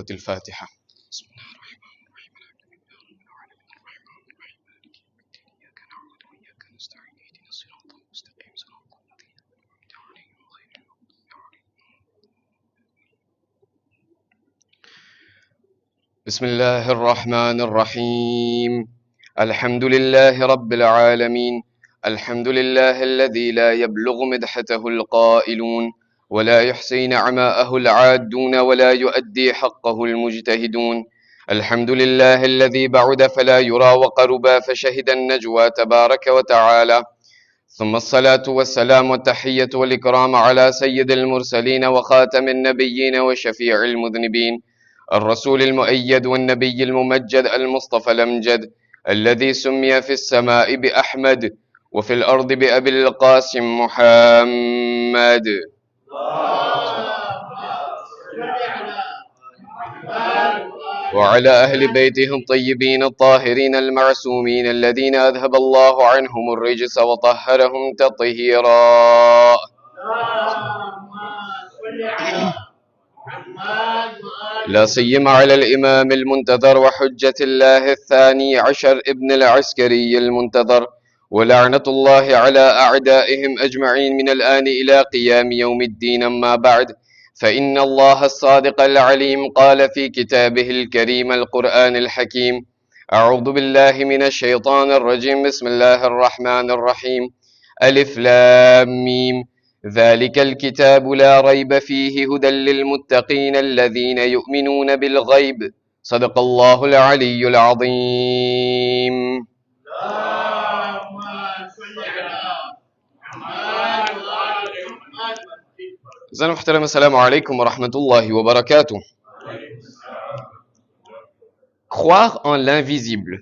سورة الفاتحة. بسم الله الرحمن الرحيم. إياك نعبد وإياك نستعين اهدنا الصراط المستقيم صراط الذين أنعمت عليهم غير المغضوب عليهم. بسم الله الرحمن الرحيم. الحمد لله رب العالمين. الحمد لله الذي لا يبلغ مدحته القائلون ولا يحصي نعماءه العادون ولا يؤدي حقه المجتهدون. الحمد لله الذي بعد فلا يرى وقربا فشهد النجوى تبارك وتعالى. ثم الصلاة والسلام والتحية والإكرام على سيد المرسلين وخاتم النبيين وشفيع المذنبين، الرسول المؤيد والنبي الممجد المصطفى الأمجد، الذي سمي في السماء بأحمد وفي الأرض بأبي القاسم محمد. وعلى أهل بيته الطيبين الطاهرين المعصومين الذين أذهب الله عنهم الرجس وطهرهم تطهيرا. لا سيما على الإمام المنتظر وحجة الله الثاني عشر ابن العسكري المنتظر، ولعنة الله على أعدائهم أجمعين من الآن إلى قيام يوم الدين. أما بعد، فإن الله الصادق العليم قال في كتابه الكريم القرآن الحكيم: أعوذ بالله من الشيطان الرجيم. بسم الله الرحمن الرحيم. ألف لام ميم. ذلك الكتاب لا ريب فيه هدى للمتقين الذين يؤمنون بالغيب. صدق الله العلي العظيم. زين محترم، السلام عليكم ورحمة الله وبركاته. Croire en l'invisible,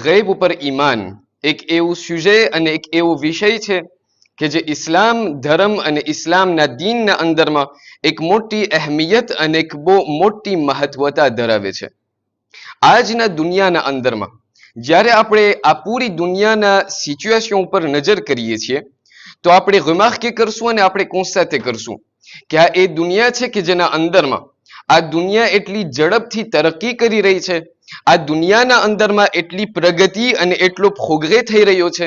ગૈબ ઉપર ઈમાન, એક એવું સુજે અને એક એવો વિષય છે કે જે ઇસ્લામ ધર્મ અને ઇસ્લામના દીનના અંદરમાં એક મોટી અહેમિયત અને એક બહુ મોટી મહત્વતા ધરાવે છે. આજના દુનિયાના અંદરમાં જ્યારે આપણે આ પૂરી દુનિયાના સિચ્યુએશન ઉપર નજર કરીએ છીએ તો આપણે રિમાર્કે કરશું અને આપણે કોન્સ્ટેટ કરશું કે આ એ દુનિયા છે કે જેના અંદરમાં આ દુનિયા એટલી ઝડપથી તરક્કી કરી રહી છે, આ દુનિયાના અંદરમાં એટલી પ્રગતિ અને એટલો પ્રોગ્રેસ થઈ રહ્યો છે,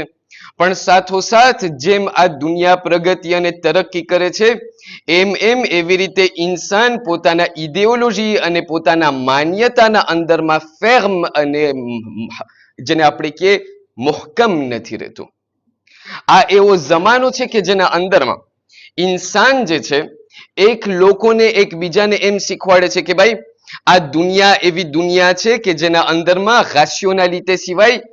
પણ સાથોસાથ જેમ આ દુનિયા પ્રગતિ અને તરક્કી કરે છે એમ એમ એવી રીતે ઇન્સાન પોતાના ઇડિયોલોજી અને પોતાના માન્યતાના અંદરમાં ફેર્મ અને જેને આપણે કહીએ મુહકમ નથી રહેતો. આ એવો જમાનો છે કે જેના અંદરમાં ઇન્સાન જે છે એક લોકોને એકબીજાને એમ શીખવાડે છે કે ભાઈ આ દુનિયા એવી દુનિયા છે કે જેના અંદરમાં રાશિયોનાલિટી સિવાય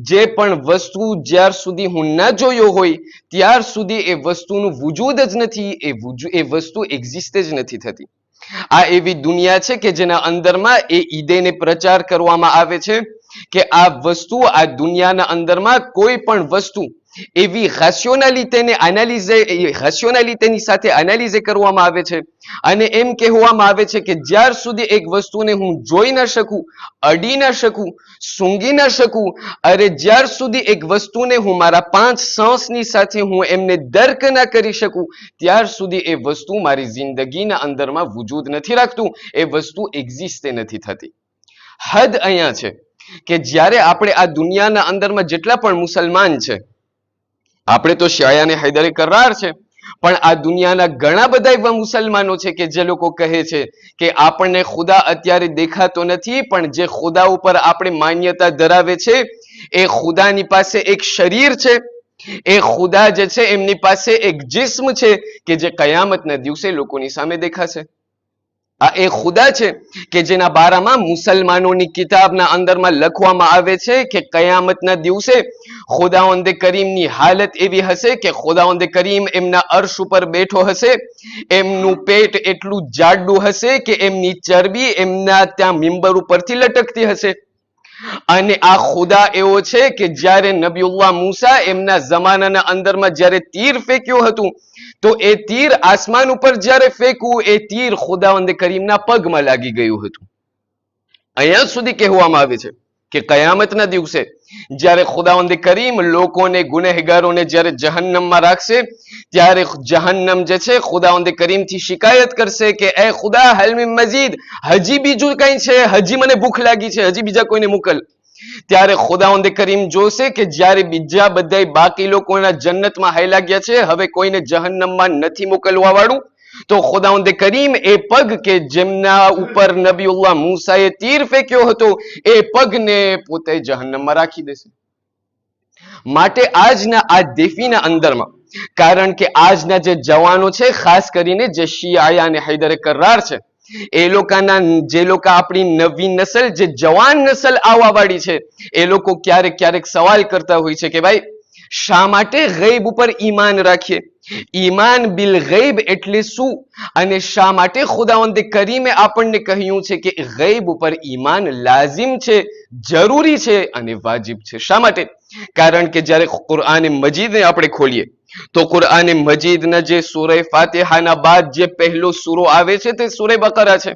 જે પણ વસ્તુ જ્યાર સુધી હું ન જોયો હોય ત્યાર સુધી એ વસ્તુનું વજૂદ જ નથી, એ વસ્તુ એક્ઝિસ્ટ જ નથી થતી. આ એવી દુનિયા છે કે જેના અંદરમાં એ ઈદેને પ્રચાર કરવામાં આવે છે કે આ વસ્તુ આ દુનિયાના અંદરમાં કોઈ પણ વસ્તુ એવી રાશિયોનાલિટીની સાથે એનાલિઝ કરવામાં આવે છે અને એમ કહેવામાં આવે છે કે જ્યાર સુધી એક વસ્તુને હું જોઈ ન શકું, અડી ન શકું, સૂંઘી ન શકું, અરે જ્યાર સુધી એક વસ્તુને હું મારા 5 સેન્સની સાથે હું એમને દર્ક ન કરી શકું ત્યાર સુધી એ વસ્તુ મારી જિંદગીના અંદરમાં વજૂદ નથી રાખતું, એ વસ્તુ એક્ઝિસ્ટ નથી થતી. હદ અહીંયા છે કે જ્યારે આપણે આ દુનિયાના અંદરમાં જેટલા પણ મુસલમાન છે, આપણે તો શાયાને હૈદરે કરાર છે, પણ આ દુનિયાના ઘણા બધા એવા મુસલમાનો છે કે જે લોકો કહે છે કે આપણને ખુદા અત્યારે દેખાતો નથી, પણ જે ખુદા ઉપર આપણે માન્યતા ધરાવે છે એ ખુદાની પાસે એક શરીર છે, એ ખુદા જે છે એમની પાસે એક જિસ્મ છે કે જે કયામતના દિવસે લોકોની સામે દેખાશે. આ એ ખુદા છે કે જેના બારામાં મુસલમાનોની કિતાબના અંદરમાં લખવામાં આવે છે કે કયામતના દિવસે ખુદાવંદ કરીમની હાલત એવી હશે કે ખુદાવંદ કરીમ એમના અર્શ ઉપર બેઠો હશે, એમનું પેટ એટલું જાડું હશે કે એમની ચરબી એમના ત્યાં મિંબર ઉપરથી લટકતી હશે. અને આ ખુદા એવો છે કે જ્યારે નબીઉલ્લાહ મૂસા એમના જમાનાના અંદરમાં જ્યારે તીર ફેંક્યું હતું તો એ તીર આસમાન ઉપર જ્યારે ફેંકવું એ તીર ખુદાવંદ કરીમના પગમાં લાગી ગયું હતું. અહીંયા સુધી કહેવામાં આવે છે કે કયામતના દિવસે જ્યારે ખુદાવંદ કરીમ લોકોને ગુનેહગારોને જ્યારે જહન્નમમાં રાખશે ત્યારે જહન્નમ જે છે ખુદાવંદ કરીમથી શિકાયત કરશે કે એ ખુદા હલ મિન મઝીદ, હજી બીજું કઈ છે, હજી મને ભૂખ લાગી છે, હજી બીજા કોઈને મોકલ. ત્યારે ખુદાવંદ કરીમ જોશે કે જ્યારે બીજા બધા બાકી લોકોના જન્નતમાં હાયલા ગયા છે, હવે કોઈને જહન્નમમાં નથી મોકલવા વાળું, તો ખુદાવંદ કરીમ એ પગ કે જેમના ઉપર નબીઉલ્લાહ મૂસાએ તીર ફેંક્યો હતો એ પગને પોતે જહન્નમમાં રાખી દેશે. માટે આજના આ દેફીના અંદરમાં, કારણ કે આજના જે જવાનો છે ખાસ કરીને જે શિયા અને હૈદરે કરાર છે એ લોકોના જે લોકો આપણી નવી નસલ જે જવાન નસલ આવવા વાળી છે એ લોકો ક્યારેક ક્યારેક સવાલ કરતા હોય છે કે ભાઈ શા માટે ગૈબ ઉપર ઈમાન રાખીએ, ઈમાન બિલ ગૈબ એટલે શું, અને શા માટે ખુદાવંદ કરીમે આપણને કહ્યું છે કે ગૈબ ઉપર ઈમાન લાઝિમ છે, જરૂરી છે અને વાજિબ છે. શા માટે? કારણ કે જ્યારે કુરઆન મજીદને આપણે ખોલીએ તો કુરઆન મજીદના જે સૂરે ફાતિહાના બાદ જે પહેલો સૂરો આવે છે તે સૂરે બકરા છે.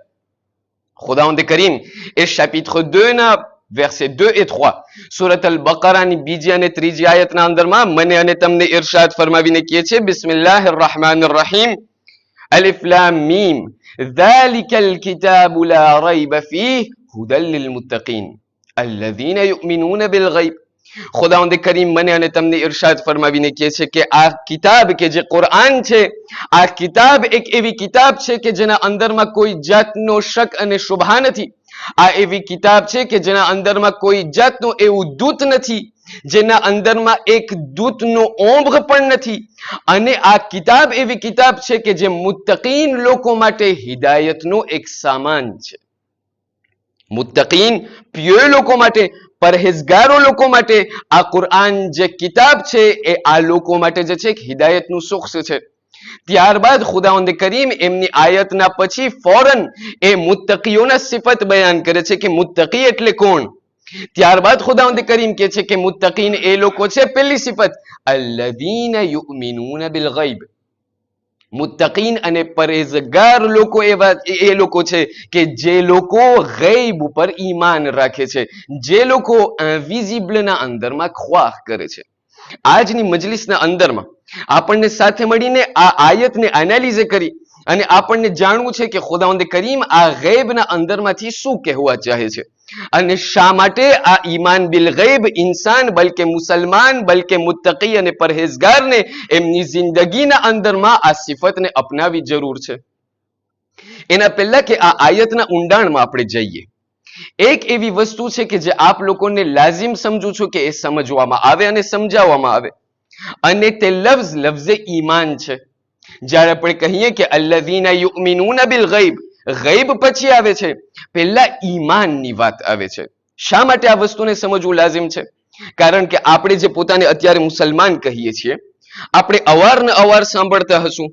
ખુદાવંદ કરીમ એ chapitre 2 ના verset 2 et 3 સૂરત અલ બકરાની બીજી અને ત્રીજી આયતના અંદરમાં મને અને તમને ઇરશાદ ફરમાવીને કહે છે બિસ્મિલ્લાહિર rahmanir rahim અલિફ લામ મીમ ذلكal kitabu la rayba fihi hudan lil muttaqin alladhina yu'minuna bil ghaib. ખુદાવંદ કરીમ મને અને તમને ઇરશાદ ફરમાવીને કહે છે કે આ કિતાબ કે જે કુરઆન છે આ કિતાબ એક એવી કિતાબ છે કે જેના અંદરમાં કોઈ જાતનો શક અને શુભા નથી. આ એવી કિતાબ છે કે જેના અંદરમાં કોઈ જાતનું એવું દૂત નથી, જેના અંદરમાં એક દૂતનો ઓંભ પણ નથી, અને આ કિતાબ એવી કિતાબ છે કે જે મુત્તકીન લોકો માટે હિદાયતનો એક સામાન છે. મુત્તકીન પ્યોર લોકો માટે, પરહેઝગારો લોકો માટે આ કુરઆન જે કિતાબ છે એ આ લોકો માટે જે છે હિદાયતનું સુખ છે. ત્યારબાદ ખુદાવંદ કરીમ એમની આયતના પછી ફૌરન એ મુત્તકીઓના સિફત બયાન કરે છે કે મુત્તકી એટલે કોણ. ત્યારબાદ ખુદાવંદ કરીમ કહે છે કે મુત્તકીન એ લોકો છે, પહેલી સિફત અલ્લઝીના યુમિનૂના બિલ ગૈબ. મુત્તકીન અને પરહેઝગાર લોકો એવા એ લોકો છે કે જે લોકો ગૈબ ઉપર ઈમાન રાખે છે, જે લોકો ઇનવિઝિબલના અંદરમાં ખ્વાહ કરે છે. આજની મજલિસના અંદરમાં આપણને સાથે મળીને આ આયતને એનાલિઝ કરી અને આપણને જાણવું છે કે ખુદાવંદ કરીમ આ ગૈબના અંદરમાંથી શું કહેવા ચાહે છે અને શા માટે આ ઈમાન બિલ ગૈબ ઇન્સાન બલકે મુસલમાન બલકે મુત્તકી અને પરહેઝગારને એમની જિંદગીના અંદરમાં આ સિફતને અપનાવી જરૂર છે. એના પહેલા કે આ આયતના ઊંડાણમાં આપણે જઈએ, એક એવી વસ્તુ છે કે જે આપ લોકોને લાઝિમ સમજુ છું કે એ સમજવામાં આવે અને સમજાવવામાં આવે, અને તે લફ્ઝે ઈમાન છે. જ્યારે આપણે કહીએ કે અલ્લઝીના યુમિનૂના બિલ ગૈબ, ગૈબ પછી આવે છે, પહેલા ઈમાનની વાત આવે છે. શા માટે આ વસ્તુને સમજવું લાઝિમ છે? કારણ કે આપણે જે પોતાને અત્યારે મુસલમાન કહીએ છીએ, આપણે અવારનવાર સાંભળતા હશું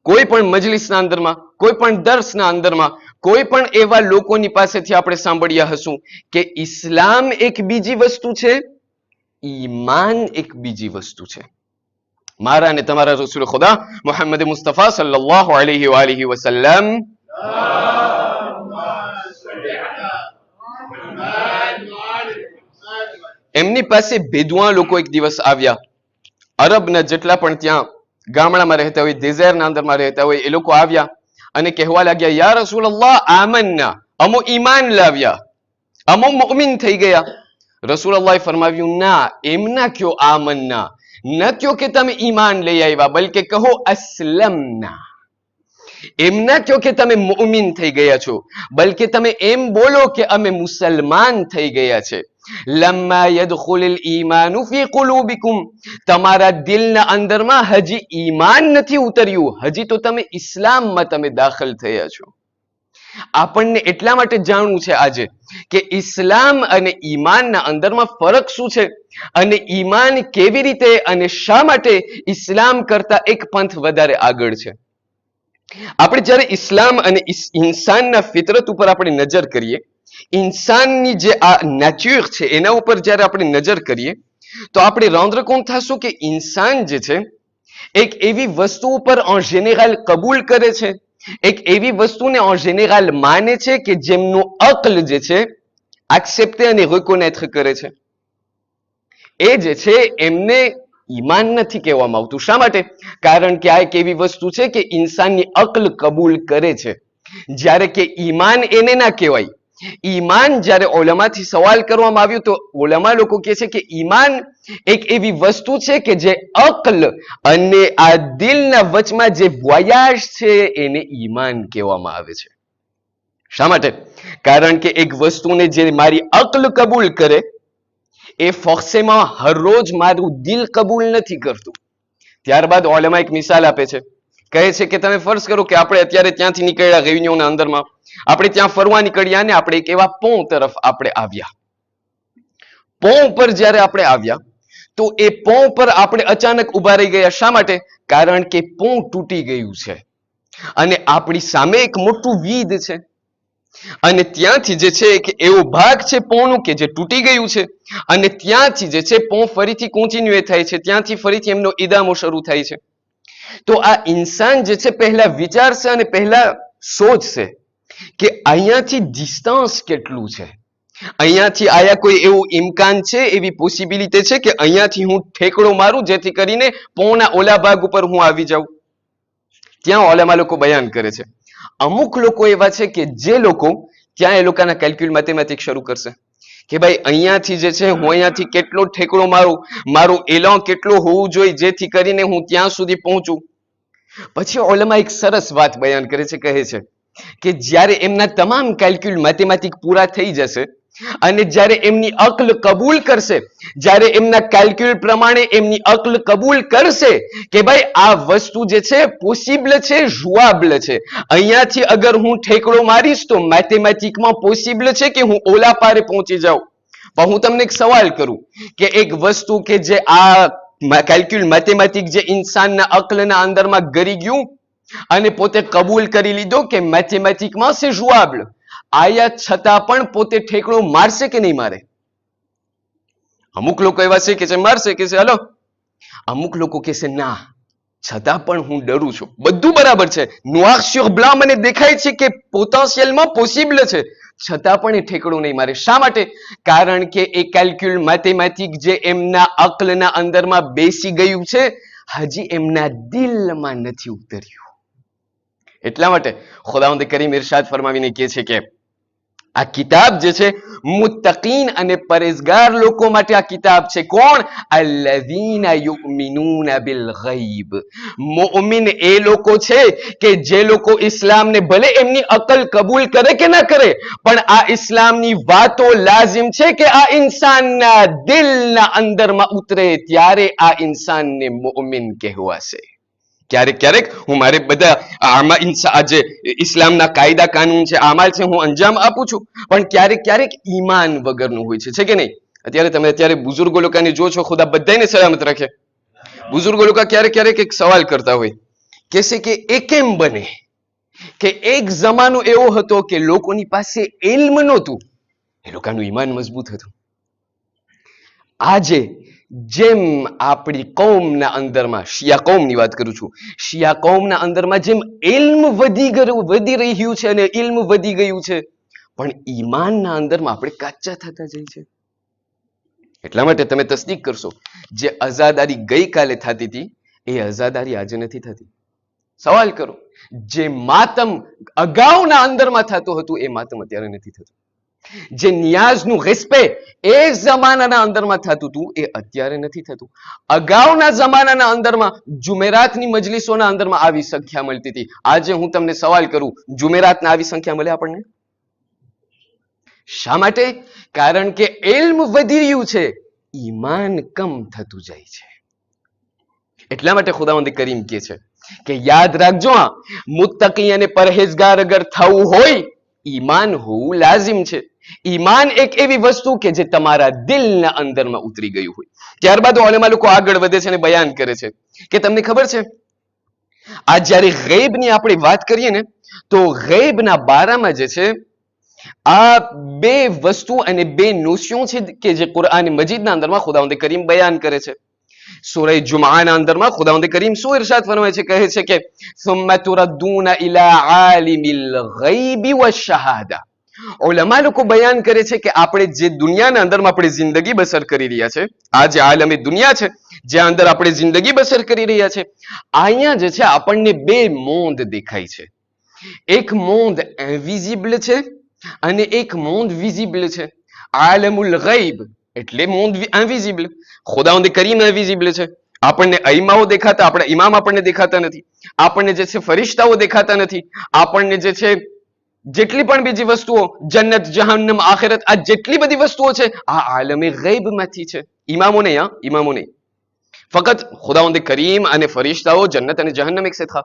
કોઈ પણ મજલિસના અંદરમાં, કોઈ પણ દર્સના અંદરમાં, કોઈ પણ એવા લોકોની પાસેથી આપણે સાંભળ્યા હશું કે ઇસ્લામ એક બીજી વસ્તુ છે, ઈમાન એક બીજી વસ્તુ છે. મારા અને તમારા રસૂલ ખુદા મુહમ્મદ મુસ્તફા સલ્લલ્લાહુ અલૈહિ વાલિહિ વસલ્લમ એમની પાસે બેદુઆ લોકો એક દિવસ આવ્યા. અરબના જેટલા પણ ત્યાં ગામડામાં રહેતા હોય, ડેઝર્ટના અંદરમાં રહેતા હોય, એ લોકો આવ્યા અને કહેવા લાગ્યા યા રસૂલલ્લાહ આમન્ના, અમો ઈમાન લાવ્યા, અમો મુઅમિન થઈ ગયા. રસૂલુલ્લાહે ફરમાવ્યું ના, એમ ના કયો આમન્ના, ન કયો કે તમે ઈમાન લઈ આવ્યા, બલકે કહો અસ્લમના. એમ ના કયો કે તમે મુઅમિન થઈ ગયા છો, બલકે તમે એમ બોલો કે અમે મુસલમાન થઈ ગયા છે. લમ્મા યદખુલુલ ઈમાન ફી કુલુબિકુમ, તમારા દિલના અંદરમાં હજી ઈમાન નથી ઉતર્યું, હજી તો તમે ઇસ્લામમાં તમે દાખલ થયા છો. આપણને એટલા માટે જાણવું છે આજે કે ઇસ્લામ અને ઈમાનના અંદરમાં ફરક શું છે, અને ઈમાન કેવી રીતે અને શા માટે ઇસ્લામ કરતા એક પંથ વધારે આગળ છે. આપણે જ્યારે ઇસ્લામ અને ઇન્સાનના ફિતરત ઉપર આપણે નજર કરીએ, ઇન્સાનની જે આ નેચર છે એના ઉપર જ્યારે આપણે નજર કરીએ તો આપણે રૌદ્રકોણ થશું કે ઇન્સાન જે છે એક એવી વસ્તુ ઉપર en général કબૂલ કરે છે, એક એવી વસ્તુને en général માને છે કે જેમનો અક્લ જે છે accepter અને reconnaître કરે છે, એ જે છે એમને ઈમાન નથી કહેવામાં આવતું. શા માટે? કારણ કે આ એક એવી વસ્તુ છે કે ઇન્સાનની અક્લ કબૂલ કરે છે, જ્યારે કે ઈમાન એને ના કહેવાય. ઈમાન જ્યારે ઉલમાથી સવાલ કરવામાં આવ્યું તો ઉલમા લોકો કહે છે કે ઈમાન એક એવી વસ્તુ છે કે જે અક્લ અને આ દિલના વચમાં જે વયાશ છે એને ઈમાન કહેવામાં આવે છે. શા માટે? કારણ કે એક વસ્તુને જે મારી અક્લ કબૂલ કરે એ ફોક્સેમાં હરરોજ મારું દિલ કબૂલ નથી કરતું. ત્યારબાદ ઉલમા એક મિસાલ આપે છે, કહે છે કે તમે ફર્ઝ કરો કે આપણે અત્યારે ત્યાંથી નીકળ્યા રેવન્યુના અંદરમાં, આપણે ત્યાં ફરવા નીકળ્યા ને આપણે એક એવા પોં તરફ આપણે આવ્યા. પોં પર જ્યારે આપણે આવ્યા તો એ પોં પર આપણે અચાનક ઉભા રહી ગયા. શા માટે? કારણ કે પોં તૂટી ગયું છે અને આપણી સામે એક મોટું વીદ છે અને ત્યાંથી જે છે એક એવો ભાગ છે પોંનું કે જે તૂટી ગયું છે અને ત્યાંથી જે છે પોં ફરીથી કોન્ટિન્યુ થાય છે, ત્યાંથી ફરીથી એમનો ઇદામો શરૂ થાય છે. તો આ ઇન્સાન જે છે પહેલા વિચારશે અને પહેલા સોચશે કે અહીંયાથી ડિસ્ટન્સ કેટલું છે, અહીંયાથી આયા કોઈ એવું ઇમ્કાન છે, એવી પોસિબિલિટી છે કે અહીંયાથી હું ઠેકડો મારું જેથી કરીને પોંના ઓલા ભાગ ઉપર હું આવી જાઉં. ત્યાં ઉલમા લોકો બયાન કરે છે, અમુક લોકો એવા છે કે જે લોકો ત્યાં એ લોકોના કેલ્ક્યુલ મેથેમેટિક્સ શરૂ કરશે કે ભાઈ અહીંયાથી જે છે હું અહીંયાથી કેટલો ઠેકડો મારું, મારું એલોન કેટલો હોવું જોઈએ જેથી કરીને હું ત્યાં સુધી પહોંચું. પછી ઉલમા એક સરસ વાત બયાન કરે છે, કહે છે કે જ્યારે એમના તમામ કેલ્ક્યુલ મેથેમેટિક્સ પૂરા થઈ જશે અને જ્યારે એમની અક્લ કબૂલ કરશે, જ્યારે એમના કેલ્ક્યુલ પ્રમાણે એમની અક્લ કબૂલ કરશે કે ભાઈ આ વસ્તુ જે છે પોસિબલ છે, જોવાબલ છે, અહીંયાથી અગર હું ઠેકડો મારીશ તો મેથેમેટિકમાં પોસિબલ છે કે હું ઓલા પારે પહોંચી જાઉં. પણ હું તમને એક સવાલ કરું કે એક વસ્તુ કે જે આ કેલ્ક્યુલ મેથેમેટિક્સ જે ઇન્સાનના અક્લના અંદરમાં ગરી ગયું અને પોતે કબૂલ કરી લીધો કે મેથેમેટિકમાં છે જોવાબલ, આયા છતાં પણ પોતે ઠેકડો મારશે કે નહીં મારે? અમુક લોકો એવા છે કે જે મારશે, કે છે હલો. અમુક લોકો કહેશે ના, છતાં પણ હું ડરું છું. બધું બરાબર છે, નોર sur blanc મને દેખાય છે કે પોટેન્શિયલમાં પોસિબલ છે, છતાં પણ એ ઠેકડો નહીં મારે. શા માટે? કારણ કે એ કેલ્ક્યુલ મેથેમેટિક્સ જે એમના અક્લના અંદરમાં બેસી ગયું છે હજી એમના દિલમાં નથી ઉતર્યું. એટલા માટે ખુદાવંદ કરીમ ઇરશાદ ફરમાવીને કહે છે કે આ કિતાબ જે છે મુત્તકીન અને પરેઝગાર લોકો માટે આ કિતાબ છે. કોણ? અલ્લઝીના યુમિનૂના બિલ ગૈબ. મુમિન એ લોકો છે કે જે લોકો ઇસ્લામને ભલે એમની અકલ કબૂલ કરે કે ના કરે પણ આ ઇસ્લામની વાતો લાઝિમ છે કે આ ઇન્સાનના દિલના અંદરમાં ઉતરે ત્યારે આ ઇન્સાનને મુમિન કહેવાશે. ક્યારેક ક્યારેક હું મારે બધા આ જે ઇસ્લામના કાયદા કાનૂન છે, અમાલ છે, હું અંજામ આપું છું, પણ ક્યારેક ક્યારેક ઈમાન વગરનું હોય છે કે નહીં? અત્યારે બુઝુર્ગો લોકોને જો છો, ખુદા બધાને સલામત રાખે. બુઝુર્ગો લોકો ક્યારેક ક્યારેક એક સવાલ કરતા હોય, કહેશે કે એ કેમ બને કે એક જમાનો એવો હતો કે લોકોની પાસે ઇલ્મ નહોતું, એ લોકોનું ઈમાન મજબૂત હતું. આજે જેમ આપણી કૌમના અંદરમાં, શિયા કૌમની વાત કરું છું, શિયા કૌમના અંદરમાં જેમ ઇલ્મ વધી રહ્યું છે અને ઇલ્મ વધી ગયું છે, પણ ઈમાનના અંદરમાં આપણે કાચા થતા જઈએ છે. એટલા માટે તમે તસદીક કરશો, જે આઝાદારી ગઈકાલે થતી હતી એ આઝાદારી આજે નથી થતી. સવાલ કરો, જે માતમ અગાઉના અંદરમાં થતું હતું એ માતમ અત્યારે નથી થતું. જે નિયાઝનું રિસ્પેક્ટ એ જમાનાના અંદરમાં થતું હતું એ અત્યારે નથી થતું. અગાઉના જમાનાના અંદરમાં જુમેરાતની મજલિસોના અંદરમાં આવી સંખ્યા મળતી હતી. આજે હું તમને સવાલ કરું, જુમેરાતના આવી સંખ્યા મળે આપણને? શા માટે? કારણ કે ઇલ્મ વધી રહ્યું છે, ઈમાન કમ થતું જાય છે. એટલા માટે ખુદાવંદ કરીમ કહે છે કે યાદ રાખજો, મુત્તકી અને પરહેઝગાર અગર થવું હોય ઈમાન હોવું લાઝિમ છે. ઈમાન એક એવી વસ્તુ કે જે તમારા દિલના અંદરમાં ઉતરી ગયું હોય. ત્યારબાદ ઉલેમા લોકો આગળ વધે છે અને બયાન કરે છે કે તમને ખબર છે આ જ્યારે ગૈબની આપણે વાત કરીએ ને તો ગૈબના બારામાં જે છે આ બે વસ્તુ અને બે નોશિયો છે કે જે કુરઆન મજીદના અંદરમાં ખુદાવંદ કરીમ બયાન કરે છે. સૂરા જુમઆના અંદરમાં ખુદાવંદ કરીમ શું ઇરશાદ ફરમાય છે? કહે છે કે સુમ્મા તુરદ્દૂના ઇલા આલિમિલ ગૈબી વશ શહાદા. ઉલમા લોકો બયાન કરે છે કે આપણે જે દુનિયાના અંદરમાં આપણે જિંદગી બસર કરી રહ્યા છે, આ જે આલમે દુનિયા છે જ્યાં અંદર આપણે જિંદગી બસર કરી રહ્યા છે, અહીંયા જે છે આપણને બે મોંદ દેખાય છે. એક મોંદ ઇનવિઝિબલ છે અને એક મોંદ વિઝિબલ છે. આલમુલ ગૈબ એટલે મોંદ ઇનવિઝિબલ. ખુદાવંદ કરીમ ઇનવિઝિબલ છે. આપણને અઈમાઓ દેખાતા, આપણા ઇમામ આપણને દેખાતા નથી, આપણને જે છે ફરિશ્તાઓ દેખાતા નથી, આપણને જે છે જેટલી પણ બીજી વસ્તુઓ જન્નત જહન્નમ આખિરત આ જેટલી બધી વસ્તુઓ છે આ આલમે ગૈબમાંથી છે. ઇમામો નહીં, હા ઇમામો નહીં, ફક્ત ખુદાવંદ કરીમ અને ફરિશ્તાઓ જન્નત અને જહન્નમ એક થા.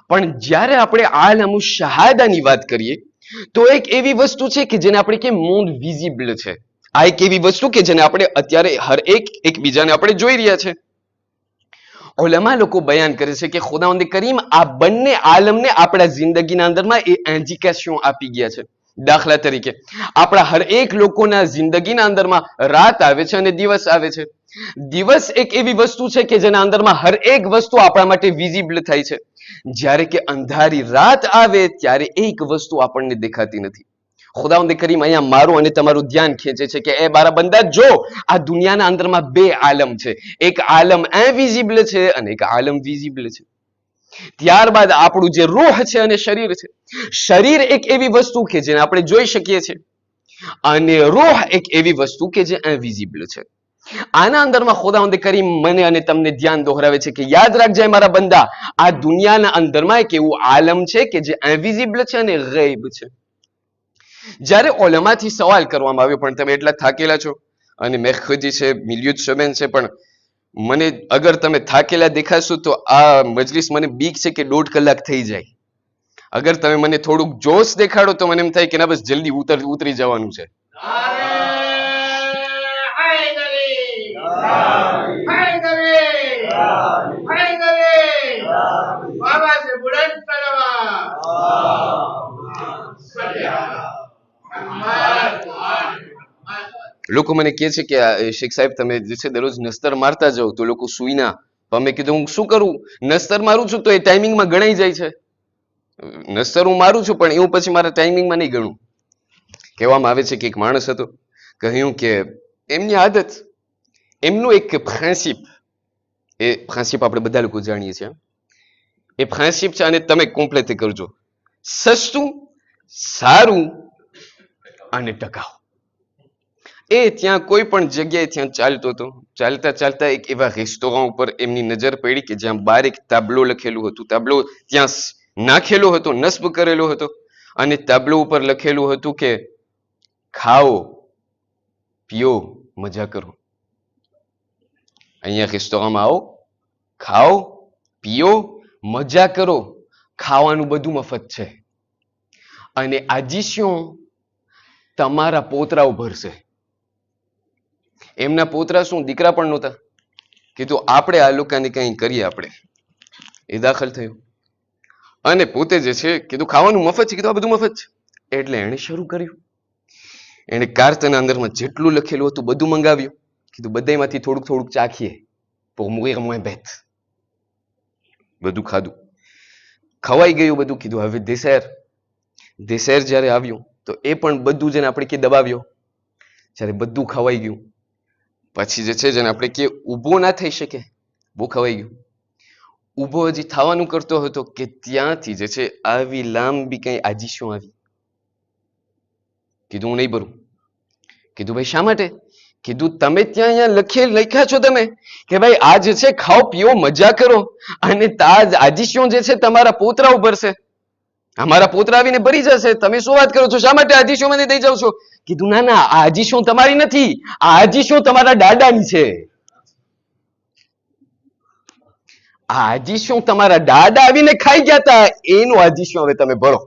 પણ જ્યારે આપણે આલમુ શહાદાની વાત કરીએ તો એક એવી વસ્તુ છે કે જેને આપણે કે મોંદ વિઝિબલ છે. આ એક એવી વસ્તુ કે જેને આપણે અત્યારે હર એકબીજાને આપણે જોઈ રહ્યા છે. ઉલમા લોકો બયાન કરે છે કે ખુદાવંદ કરીમ આ બંને આલમને આપણા જિંદગીના અંદરમાં એ એન્ડિકેશન આપી ગયા છે. દાખલા તરીકે આપણા હર એક લોકોના જિંદગીના અંદરમાં રાત આવે છે અને દિવસ આવે છે. દિવસ એક એવી વસ્તુ છે કે જેના અંદરમાં હર એક વસ્તુ આપણા માટે વિઝિબલ થાય છે, જ્યારે કે અંધારી રાત આવે ત્યારે એક વસ્તુ આપણને દેખાતી નથી. ખુદાવંદ કરીમ અહીંયા મારું અને તમારું ધ્યાન ખેંચે છે કે એ મારા બંદા જો આ દુનિયાના અંદરમાં બે આલમ છે, એક આલમ ઇનવિઝિબલ છે અને એક આલમ વિઝિબલ છે. ત્યારબાદ આપણું જે રૂહ છે અને શરીર છે. શરીર એક એવી વસ્તુ કે જેને આપણે જોઈ શકીએ છીએ અને રૂહ એક એવી વસ્તુ કે જે ઇનવિઝિબલ છે. આના અંદરમાં ખુદાવંદ કરીમ મને અને તમને ધ્યાન દોહરાવે છે કે યાદ રાખજે મારા બંદા, આ દુનિયાના અંદરમાં એક એવું આલમ છે કે જે ઇનવિઝિબલ છે અને ગૈબ છે. જ્યારે ઉલમાથી સવાલ કરવામાં આવ્યો પણ તમે એટલા થાકેલા છો અને મેં ખુદ છે મિલ્યુદ શબેન છે, પણ મને અગર તમે થાકેલા દેખાશો તો આ મજલિસ મને બીક છે કે 1.5 કલાક થઈ જાય. અગર તમે મને થોડુંક જોશ દેખાડો તો મને એમ થાય કે ના બસ જલ્દી ઉતરી જવાનું છે. લોકો મને કહે છે કે શેખ સાહેબ તમે જે છે દરરોજ નસ્તર મારતા જાઓ તો લોકો સુઈ ના. અમે કીધું હું શું કરું, નસ્તર મારું છું તો એ ટાઈમિંગમાં ગણાઈ જાય છે. નસ્તર હું મારું છું પણ એવું પછી મારા ટાઈમિંગમાં નહીં ગણું. કહેવામાં આવે છે કે એક માણસ હતો, કહ્યું કે એમની આદત, એમનું એક પ્રિન્સિપ, એ પ્રિન્સિપ આપણે બધા લોકો જાણીએ છીએ, એ પ્રિન્સિપ છે અને તમે કોમ્પ્લેટ કરજો: સસ્તું, સારું અને ટકાઉ. એ ત્યાં કોઈ પણ જગ્યાએ ત્યાં ચાલતો હતો. ચાલતા ચાલતા એક એવા રેસ્ટોરન્ટ ઉપર એમની નજર પડી કે જ્યાં બહાર એક તાબલો લખેલું હતું. તાબલો ત્યાં નાખેલો હતો, નસ્બ કરેલો હતો અને તાબલો ઉપર લખેલું હતું કે ખાઓ પીઓ મજા કરો. અહીંયા રેસ્ટોરન્ટમાં આવો, ખાઓ પીઓ મજા કરો. ખાવાનું બધું મફત છે અને આજીસ્યો તમારા પોતરાઓ ભરશે. એમના પોતરા શું દીકરા પણ નહોતા. કીધું આપણે આ લોકોને કંઈ કરીએ. આપણે એ દાખલ થયું અને પોતે જે છે કીધું ખાવાનું મફત છે. કીધું આ બધું મફત છે. એટલે એણે શરૂ કર્યું. એણે કાર્ટના અંદરમાં જેટલું લખેલું હતું બધું મંગાવ્યું. કીધું બધામાંથી થોડુંક થોડુંક ચાખીએ. બધું ખાધું, ખવાઈ ગયું બધું. કીધું હવે દેસેર. દેસેર જ્યારે આવ્યું તો એ પણ બધું જેને આપણે કે દબાવ્યો. જ્યારે બધું ખવાઈ ગયું પછી જે છે જેને આપણે કે ઊભો ના થઈ શકે, બહુ ખવાઈ ગયું, ઊભો હજી થવાનું કરતો હતો કે ત્યાંથી જે છે આવી લાંબી કઈ આજીશો આવી. કીધું હું નહીં ભરું. કીધું ભાઈ શા માટે? કીધું તમે ત્યાં અહીંયા લખ્યા છો તમે કે ભાઈ આ જે છે ખાઓ પીઓ મજા કરો અને તાજ આજીશો જે છે તમારા પોતરા ઉપર છે. અમારા પોતરા આવીને ભરી જશે. તમે શું વાત કરો છો? શા માટે આજીશો મને દઈ જાવ છો? કીધું ના ના, આ આજીશો તમારી નથી, આ આજીશો તમારા દાદાની છે. આ આજીશો તમારા દાદા આવીને ખાઈ ગયા હતા, એનું આજીશો હવે તમે ભરો.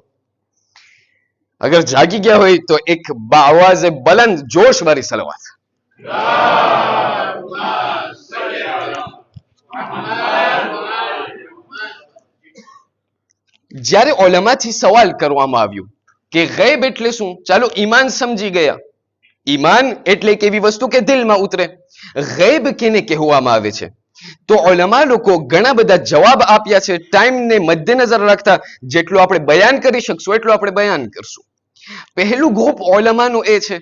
અગર જાગી ગયા હોય તો એક બાવાઝે બલંદ જોશ વાળી સલવાત. જ્યારે ઉલમાથી સવાલ કરવામાં આવ્યું કે ગૈબ એટલે શું, ચાલો ઈમાન સમજી ગયા. ઈમાન એટલે એક એવી વસ્તુ કે દિલમાં ઉતરે. ગૈબ કેને કહેવામાં આવે છે? તો ઉલમા લોકો ઘણા બધા જવાબ આપ્યા છે. ટાઈમને મધ્યનજર રાખતા જેટલું આપણે બયાન કરી શકશું એટલું આપણે બયાન કરશું. પહેલું ગ્રુપ ઓલમાનું એ છે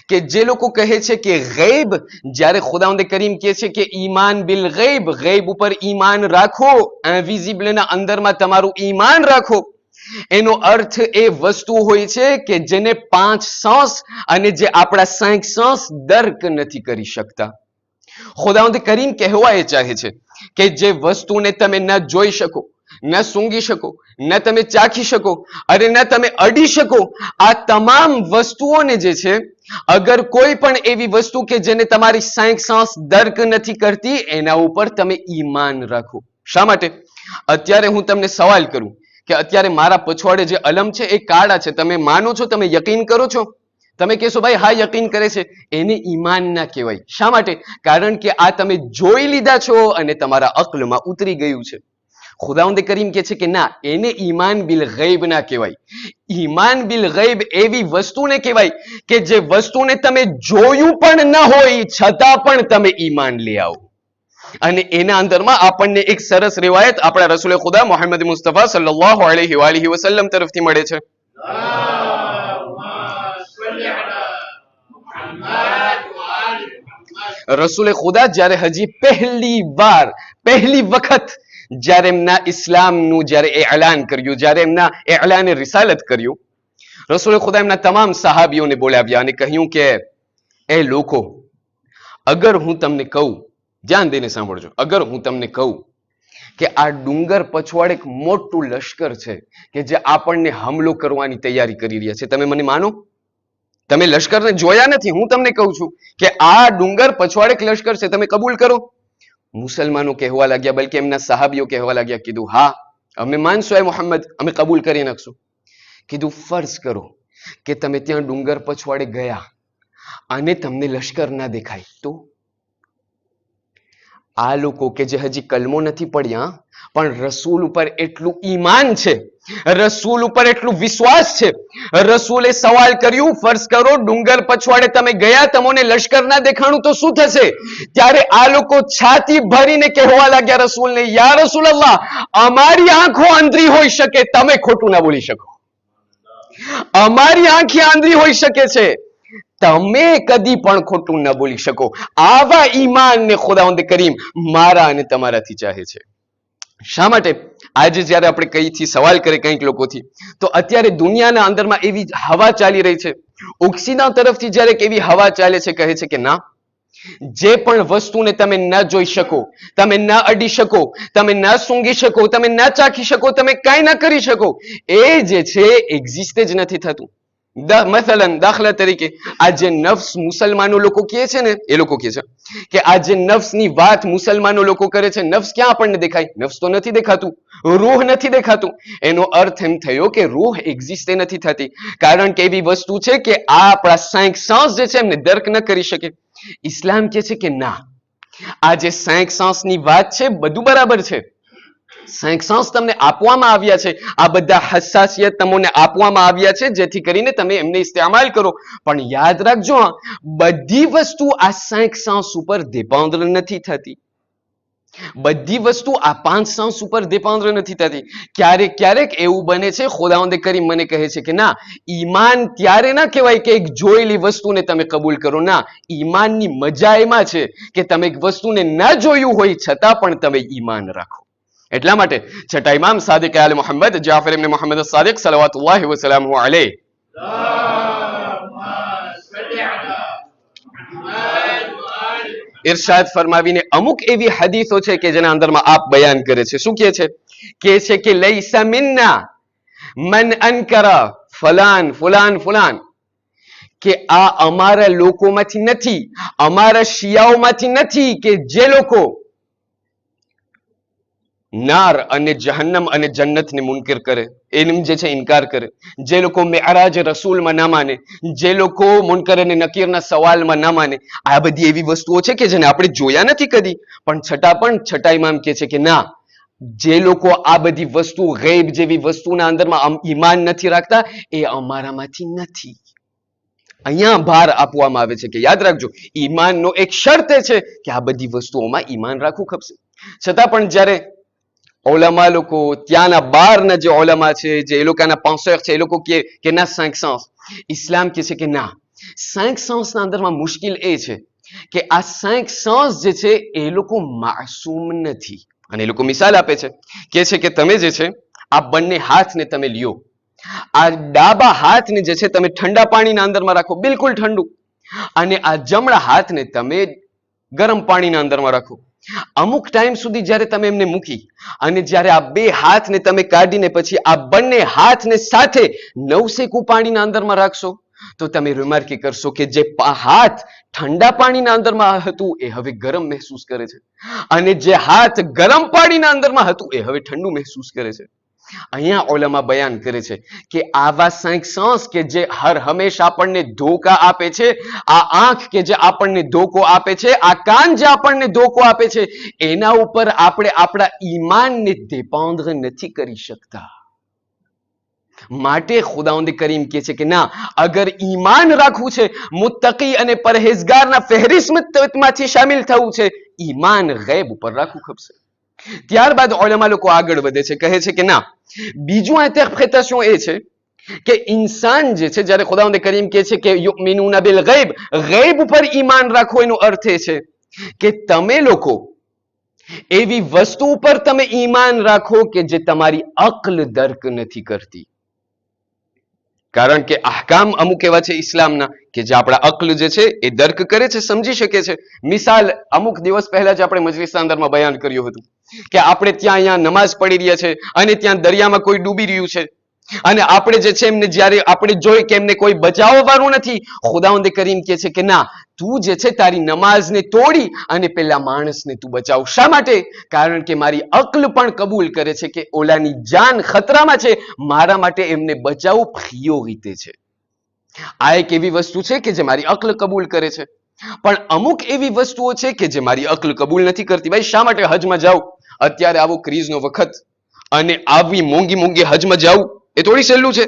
કે જે લોકો કહે છે કે ગૈબ, જ્યારે ખુદાવંદ કરીમ કહે છે કે ઈમાન બિલ ગૈબ, ગૈબ ઉપર ઈમાન રાખો, ઇનવિઝિબલ ના અંદરમાં તમારું ઈમાન રાખો, એનો અર્થ એ વસ્તુ હોય છે કે જેને 5 સેન્સ અને જે આપણા 5 સેન્સ દર્ક નથી કરી શકતા. ખુદાવંદ કરીમ કહેવા એ ચાહે છે કે જે વસ્તુને તમે ન જોઈ શકો, ન સૂંઘી શકો, ન તમે ચાખી શકો અને ન તમે અડી શકો, આ તમામ વસ્તુઓને જે છે, અગર કોઈ પણ એવી વસ્તુ કે જેને તમારી 5 સેન્સ દર્ક નથી કરતી, એના ઉપર તમે ઈમાન રાખો. શા માટે? અત્યારે હું તમને સવાલ કરું કે અત્યારે મારા પછવાડે જે અલમ છે એ કાળા છે, તમે માનો છો? તમે યકીન કરો છો? તમે કહેશો ભાઈ હા યકીન કરે છે, એને ઈમાન ના કહેવાય. શા માટે? કારણ કે આ તમે જોઈ લીધા છો અને તમારા અક્લમાં ઉતરી ગયું છે. ખુદાવંદ કરીમ કહે છે કે ના, એને ઈમાન બિલ ગૈબ ના કહેવાય. ઈમાન બિલ ગૈબ એવી વસ્તુને કહેવાય કે જે વસ્તુને તમે જોયું પણ ન હોય છતાં પણ તમે ઈમાન લઈ આવો. અને એના અંદરમાં આપણને એક સરસ riwayat આપણા રસૂલ ખુદા મોહમ્મદ મુસ્તફા સલ્લલ્લાહુ અલૈહિ વસલ્લમ તરફથી મળે છે. રસૂલ ખુદા જ્યારે હજી પહેલી વખત જ્યારે એમના ઇસ્લામનું જ્યારે એલાન કર્યું, જ્યારે એમના એલાન રિસાલત કર્યું, રસૂલ ખુદા એમના તમામ સહાબીઓને બોલાવ્યા અને કહ્યું કે એ લોકો, અગર હું તમને કહું, ધ્યાન દઈને સાંભળજો, અગર હું તમને કહું કે આ ડુંગર પછવાડે એક મોટું લશ્કર છે કે જે આપણને હુમલો કરવાની તૈયારી કરી રહ્યા છે, તમે મને માનો? તમે લશ્કરને જોયા નથી, હું તમને કહું છું કે આ ડુંગર પછવાડે એક લશ્કર છે, તમે કબૂલ કરો? મુસલમાનો કહેવા લાગ્યા, બલકે એમના સહાબીઓ કહેવા લાગ્યા, કીધું હા અમે માનશો એ મોહમ્મદ, અમે કબૂલ કરી નાખશું. કીધું ફર્ઝ કરો કે તમે ત્યાં ડુંગર પછવાડે ગયા અને તમને લશ્કર ના દેખાય તો? આ લોકો કે જે હજી કલમો નથી પડ્યા પણ રસૂલ ઉપર એટલું ઈમાન છે, રસૂલ ઉપર એટલું વિશ્વાસ છે, રસૂલે સવાલ કર્યું, ફર્ઝ કરો ડુંગર પછવાડે તમે ગયા, તમને લશ્કર ના દેખાણું તો શું થશે? ત્યારે આ લોકો છાતી ભરીને કહેવા લાગ્યા રસૂલને, યા રસૂલલ્લાહ, અમારી આંખો આંધળી હોઈ શકે, તમે ખોટું ના બોલી શકો. અમારી આંખી આંધળી હોઈ શકે છે, તમે કદી પણ ખોટું ન બોલી શકો. આવા ઈમાનને ખુદાવંદ કરીમ મારા અને તમારાથી ચાહે છે. શા માટે? આજે જ્યારે આપણે કઈથી સવાલ કરે કંઈક લોકોથી, તો અત્યારે દુનિયાના અંદરમાં એવી હવા ચાલી રહી છે, ઓક્સિજન તરફથી જ્યારે એવી હવા ચાલે છે, કહે છે કે ના, જે પણ વસ્તુને તમે ન જોઈ શકો, તમે ન અડી શકો, તમે ન સૂંઘી શકો, તમે ન ચાખી શકો, તમે કાંઈ ન કરી શકો, એ જે છે એક્ઝિસ્ટ જ નથી થતું. મસલન દાખલા તરીકે આ જે નફ્સ મુસલમાનો લોકો કહે છે ને, એ લોકો કહે છે કે આ જે નફ્સની વાત મુસલમાનો લોકો કરે છે, નફ્સ ક્યાં આપણને દેખાય? નફ્સ તો નથી દેખાતું, રૂહ નથી દેખાતું. એનો અર્થ એમ થયો કે રૂહ એક્ઝિસ્ટ નથી થતી, કારણ કે એવી વસ્તુ છે કે આ આપણા 5 સેન્સ જે છે એમને દર્ક ન કરી શકે. ઇસ્લામ કહે છે કે ના, આ જે 5 સેન્સની વાત છે બધું બરાબર છે, 5 સેન્સ તમને આપવામાં આવ્યા છે, આ બધા હસાસિયત તમને આપવામાં આવ્યા છે જેથી કરીને તમે એમને ઇસ્તેમાલ કરો, પણ યાદ રાખજો બધી વસ્તુ આ 5 સેન્સ ઉપર ડિપેન્ડ નથી થતી. બધી વસ્તુ આ 5 સેન્સ ઉપર ડિપેન્ડ નથી થતી. ક્યારેક ક્યારેક એવું બને છે, ખુદાવંદ કરીમ મને કહે છે કે ના, ઈમાન ત્યારે ના કહેવાય કે એક જોયેલી વસ્તુને તમે કબૂલ કરો, ના, ઈમાનની મજા એમાં છે કે તમે એક વસ્તુને ન જોયું હોય છતાં પણ તમે ઈમાન રાખો. એટલા માટે છઠ્ઠા ઇમામ સાદિક આલે મોહમ્મદ જાફર ઇબ્ન મોહમ્મદ સાદિક સલવાતુલ્લાહ વસલામુ અલૈહ ઇરશાદ ફરમાવીને અમુક એવી હદીસો છે કે જેના અંદરમાં આપ બયાન કરે છે. શું કહે છે કે લૈસા મિન્ના મન અનકરા ફલાન ફલાન ફલાન, કે આ અમારા લોકોમાંથી નથી, અમારા શિયાઓમાંથી નથી કે જે લોકો નાર અને જહન્નમ અને જન્નતને મુનકર કરે, એમ જે છે ઇનકાર કરે, જે લોકો મેઅરાજ રસૂલમાં ના માને, જે લોકો મુનકર અને નકીરના સવાલમાં ના માને, આ બધી એવી વસ્તુઓ છે કે જેને આપણે જોયા નથી કદી, પણ છઠ્ઠા ઇમામ કહે છે કે ના, જે લોકો આ બધી વસ્તુ ગૈબ જેવી વસ્તુના અંદરમાં ઈમાન નથી રાખતા, એ અમારામાંથી નથી. અહીંયા ભાર આપવામાં આવે છે કે યાદ રાખજો, ઈમાનનો એક શરત છે કે આ બધી વસ્તુઓમાં ઈમાન રાખવું ખપશે. છતાં પણ જ્યારે ઓલમા લોકો ત્યાંના બહારના જે ઓલમા છે, જે એ લોકોના પાંસેખ છે, એ લોકો કે ના 5 સેન્સ, ઇસ્લામ કહે છે કે ના, 5 સેન્સના અંદરમાં મુશ્કેલ એ છે કે આ 5 સેન્સ જે છે એ લોકો માસૂમ નથી. અને એ લોકો મિસાલ આપે છે, કહે છે કે તમે જે છે આ બંને હાથને તમે લ્યો, આ ડાબા હાથને જે છે તમે ઠંડા પાણીના અંદરમાં રાખો, બિલકુલ ઠંડુ, અને આ જમણા હાથને તમે ગરમ પાણીના અંદરમાં રાખો. અમુક ટાઈમ સુધી જ્યારે તમે એમને મૂકી અને જ્યારે આ બે હાથને તમે કાઢીને પછી આ બંને હાથને સાથે નવસેકું પાણીના અંદરમાં રાખશો તો તમે રિમાર્કી કરશો કે જે હાથ ઠંડા પાણીના અંદરમાં હતું એ હવે ગરમ મહેસૂસ કરે છે, અને જે હાથ ગરમ પાણીના અંદરમાં હતું એ હવે ઠંડુ મહેસૂસ કરે છે. અહીંયા ઓલામાં બયાન કરે છે કે આવા 5 સેન્સ કે જે હર હંમેશા આપણને ધોકા આપે છે, આ આંખ કે જે આપણને ધોકો આપે છે, આ કાન જે આપણને ધોકો આપે છે, એના ઉપર આપણે આપણા ઈમાનને dependre નથી કરી શકતા. માટે ખુદાવંદ કરીમ કહે છે કે ના, અગર ઈમાન રાખવું છે, મુત્તકી અને પરહેઝગારના ફહેરિસ્તમાંથી શામિલ થવું છે, ઈમાન ગૈબ ઉપર રાખવું ખપશે. ત્યારબાદ ઉલેમા લોકો આગળ વધે છે, કહે છે કે ના, બીજું ઇન્ટરપ્રિટેશન એ છે કે ઇન્સાન જે છે, જ્યારે ખુદાવંદ કરીમ કહે છે કે યુમિનુના બિલ ગૈબ, ગૈબ ઉપર ઈમાન રાખો, એનો અર્થ એ છે કે તમે લોકો એવી વસ્તુ ઉપર તમે ઈમાન રાખો કે જે તમારી અક્લ દર્ક નથી કરતી. કારણ કે અહકામ અમુક એવા છે ઇસ્લામના કે જે આપણા અક્લ જે છે એ દર્ક કરે છે, સમજી શકે છે. મિસાલ અમુક દિવસ પહેલા જ આપણે મજલિસના અંદરમાં બયાન કર્યું હતું કે આપણે ત્યાં અહીંયા નમાઝ પડી રહ્યા છે અને ત્યાં દરિયામાં કોઈ ડૂબી રહ્યું છે, અને આપણે જે છે એમને જ્યારે આપણે જોઈ કે એમને કોઈ બચાવવાનું નથી, ખુદાવંદ કરીમ કહે છે કે ના, તું જે છે તારી નમાઝને તોડી અને પેલા માણસને તું બચાવ. શા માટે? કારણ કે મારી અક્લ પણ કબૂલ કરે છે કે ઓલાની જાન ખતરામાં છે, મારા માટે એમને બચાવવું પ્રિયોરિટી છે. આ એક એવી વસ્તુ છે કે જે મારી અક્લ કબૂલ કરે છે. પણ અમુક એવી વસ્તુઓ છે કે જે મારી અક્લ કબૂલ નથી કરતી. ભાઈ શા માટે હજમાં જાવ? અત્યારે આવો ક્રીઝનો વખત અને આવી મોંઘી મોંઘી હજમાં જાવ એ થોડી સહેલું છે.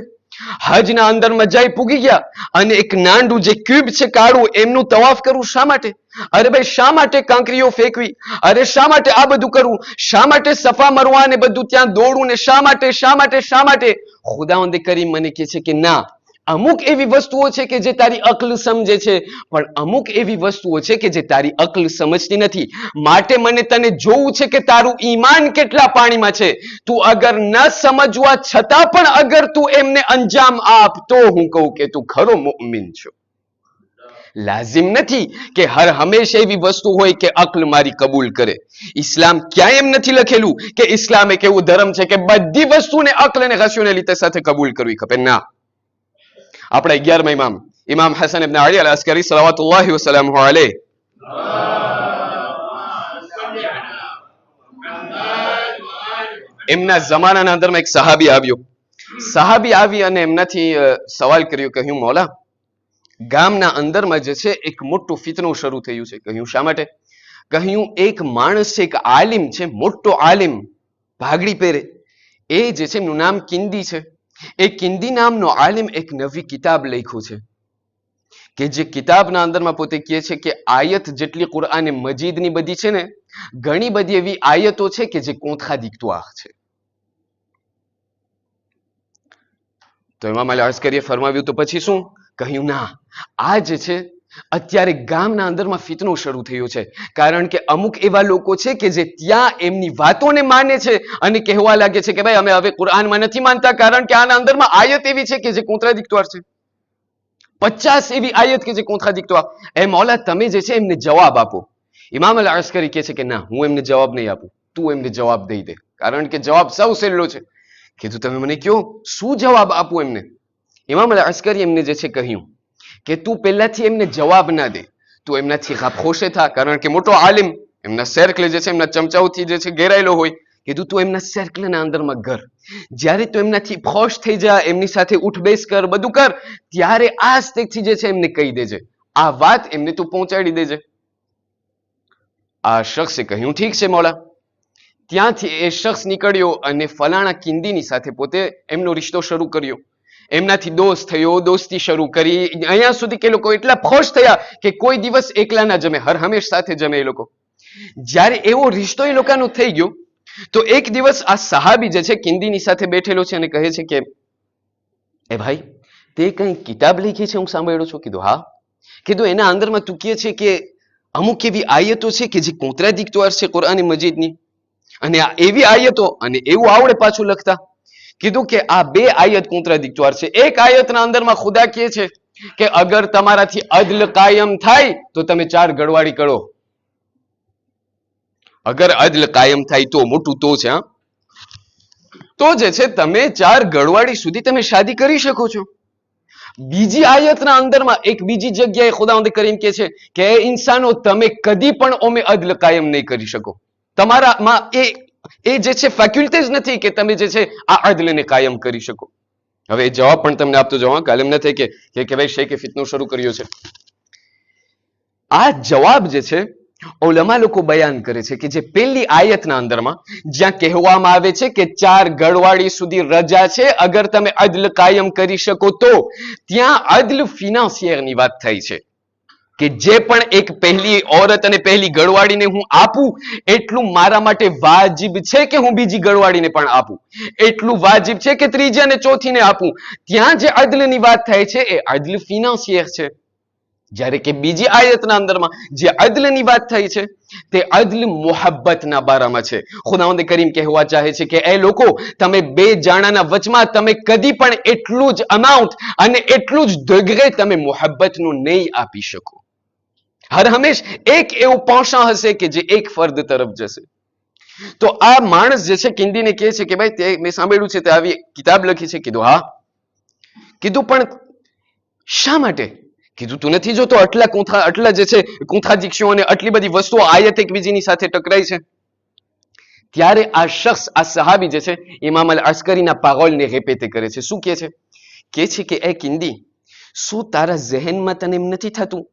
હજના અંદરમાં જઈ પૂગી ગયા અને એક નાંડું જે ક્યુબ છે કાળું, એમનું તવાફ કરવું શા માટે? અરે ભાઈ શા માટે કાંકરીઓ ફેંકવી? અરે શા માટે આ બધું કરવું? શા માટે સફા મરવા ને બધું ત્યાં દોડવું ને? શા માટે શા માટે શા માટે? ખુદાવંદ કરીમ મને કહે છે કે ના, અમુક એવી વસ્તુઓ છે કે જે તારી અક્લ સમજે છે, પણ અમુક એવી વસ્તુઓ છે કે જે તારી અક્લ સમજતી નથી. માટે મને તને જોવું છે કે તારું ઈમાન કેટલા પાણીમાં છે. તું અગર ન સમજવા છતાં પણ અગર તું એમને અંજામ આપ તો હું કહું કે તું ખરો મુમિન છો. લાઝિમ નથી કે હર હંમેશા એવી વસ્તુ હોય કે અક્લ મારી કબૂલ કરે. ઇસ્લામ ક્યાંય એમ નથી લખેલું કે ઇસ્લામ એક એવું ધર્મ છે કે બધી વસ્તુને અક્લ અને રેશનાલિટી સાથે કબૂલ કરવી ખપે. ના, આપણા 11મા ઇમામ ઇમામ હસન ઇબ્ન અલી અલ અસ્કરી સલાવતુલ્લાહી વસલામુહુ અલૈહ, એમના જમાનાના અંદરમાં એક સહાબી આવ્યો. સહાબી આવી અને એમનાથી સવાલ કર્યો, કહ્યું મૌલા, ગામના અંદરમાં જે છે એક મોટું ફિતનું શરૂ થયું છે. કહ્યું શા માટે? કહ્યું એક માણસ છે, એક આલિમ છે, મોટો આલિમ, ભાગડી પહેરે, એ જે છે એમનું નામ કિંદી છે. એ કિંદી નામનો આલિમ એક નવી કિતાબ લખ્યું છે કે જે કિતાબના અંદરમાં પોતે કહે છે કે આયત જેટલી કુરઆન મજીદની બધી છે ને, ઘણી બધી એવી આયતો છે કે જે કોન્ટ્રાડિક્ટોર છે. તો ઇમામ અલી અસ્કરીએ ફરમાવ્યું તો પછી શું? કહ્યું ના, આ જે છે અત્યારે ગામના અંદરમાં ફિતનો શરૂ થયો છે, કારણ કે અમુક એવા લોકો છે કે જે ત્યાં એમની વાતોને માને છે અને કહેવા લાગે છે કે ભાઈ અમે હવે કુરઆનમાં નથી માનતા, કારણ કે આના અંદરમાં આયત એવી છે કે જે કોન્ટ્રાડિક્ટોર છે. 50 એવી આયત કે જે કોન્ટ્રાડિક્ટોર. એ મૌલા તમે જે છે એમને જવાબ આપો. ઇમામ અલ અસ્કરી કહે છે કે ના, હું એમને જવાબ નહીં આપું, તું એમને જવાબ દઈ દે, કારણ કે જવાબ સૌ સહેલો છે. કીધું તમે મને કહો શું જવાબ આપું એમને? ઇમામ અલ અસ્કરી એમને જે છે કહ્યું કે તું પહેલાથી એમને જવાબ ના દે, તું એમનાથી ખાપખોશે થા, કારણ કે મોટો આલિમ એમના સર્કલ જે છે એમના ચમચાઓથી જે છે ઘેરાયેલો હોય. કીધું તું એમના સર્કલના અંદરમાં ઘર, જ્યારે તું એમનાથી ખોશ થઈ જા, એમની સાથે ઉઠ બેસ કર, બધું કર, ત્યારે આ સ્ટેજથી જે છે એમને કહી દેજે, આ વાત એમને તું પહોંચાડી દેજે. આ શખ્સે કહ્યું ઠીક છે મૌલા. ત્યાંથી એ શખ્સ નીકળ્યો અને ફલાણા કિંદીની સાથે પોતે એમનો રિશ્તો શરૂ કર્યો. એમનાથી દોસ્ત થયો, દોસ્તી શરૂ કરી, અહીંયા સુધી કે લોકો એટલા ખુશ થયા કે કોઈ દિવસ એકલા ના જમે, હર હંમેશ સાથે જમે એ લોકો. જ્યારે એવો રિશ્તો એ લોકોનો થઈ ગયો તો એક દિવસ આ સહાબી જે છે કિંદીની સાથે બેઠેલો છે અને કહે છે કે એ ભાઈ, તે કઈ કિતાબ લખી છે હું સાંભળ્યો છું? કીધું હા. કીધું એના અંદરમાં તું કહે છે કે અમુક એવી આયતો છે કે જે કોન્ટ્રાડિક્ટોર છે કુરાન મજીદની, અને આ એવી આયતો, અને એવું આવડે પાછું લખતા. કીધું કે આ બે આયત કોન્ટ્રાડિક્ટોર છે. એક આયતના અંદરમાં ખુદા કહે છે કે અગર તમારાથી અદલ કાયમ થાય તો તમે 4 ગડવાળી કરો. અગર અદલ કાયમ થાય તો, મોટું તો છે, હા, તો જે છે તમે 4 ગડવાળી સુધી તમે શાદી કરી શકો છો. બીજી આયતના અંદરમાં એક બીજી જગ્યાએ ખુદાવંદ કરીમ કહે છે કે એ ઇન્સાનો તમે કદી પણ ઓમે અદલ કાયમ નહીં કરી શકો. તમારામાં એ જે છે ફેકલ્ટી જ નથી કે તમે જે છે આ અદલને કાયમ કરી શકો. હવે એ જવાબ પણ તમને આપતો જાઉં, કાલે એમ ન થાય કે ભાઈ શેખે ફિતનો શરૂ કર્યો છે. આ જવાબ જે છે ઉલમા લોકો બયાન કરે છે કે જે પહેલી આયતના અંદરમાં જ્યાં કહેવામાં આવે છે કે 4 ગડવાળી સુધી રજા છે અગર તમે અદલ કાયમ કરી શકો તો, ત્યાં અદલ ફિનાન્સિયરની વાત થઈ છે કે જે પણ એક પહેલી ઓરત અને પહેલી ગડવાળીને હું આપું એટલું મારા માટે વાજિબ છે કે હું બીજી ગડવાળીને પણ આપું, એટલું વાજિબ છે કે ત્રીજી અને ચોથીને આપું. ત્યાં જે અદલની વાત થાય છે એ અદલ ફિનાન્સિયર છે. જ્યારે કે બીજી આયતના અંદરમાં જે અદલની વાત થઈ છે તે અદલ મોહબ્બતના બારામાં છે. ખુદાવંદ કરીમ કહેવા ચાહે છે કે એ લોકો તમે બે જાણાના વચમાં તમે કદી પણ એટલું જ અમાઉન્ટ અને એટલું જ ડિગ્રી તમે મોહબ્બતનું નહીં આપી શકો. હર હંમેશ એક એવું પાસા હશે કે જે એક ફર્દ તરફ જશે. તો આ માણસ જે છે કિંદીને કહે છે કે ભાઈ તે મેં સાંભળ્યું છે તે આવી કિતાબ લખી છે. કીધું હા. કીધું પણ શા માટે? કીધું તું નથી જોતો આટલા જે છે કોન્ટ્રાડિક્શન અને આટલી બધી વસ્તુઓ આયત એકબીજીની સાથે ટકરાય છે. ત્યારે આ શખ્સ, આ સહાબી જે છે ઇમામ અલ અસ્કરીના પાગલને રેપેતે કરે છે. શું કહે છે કે એ કિંદી, શું તારા ઝહેનમાં તને એમ નથી થતું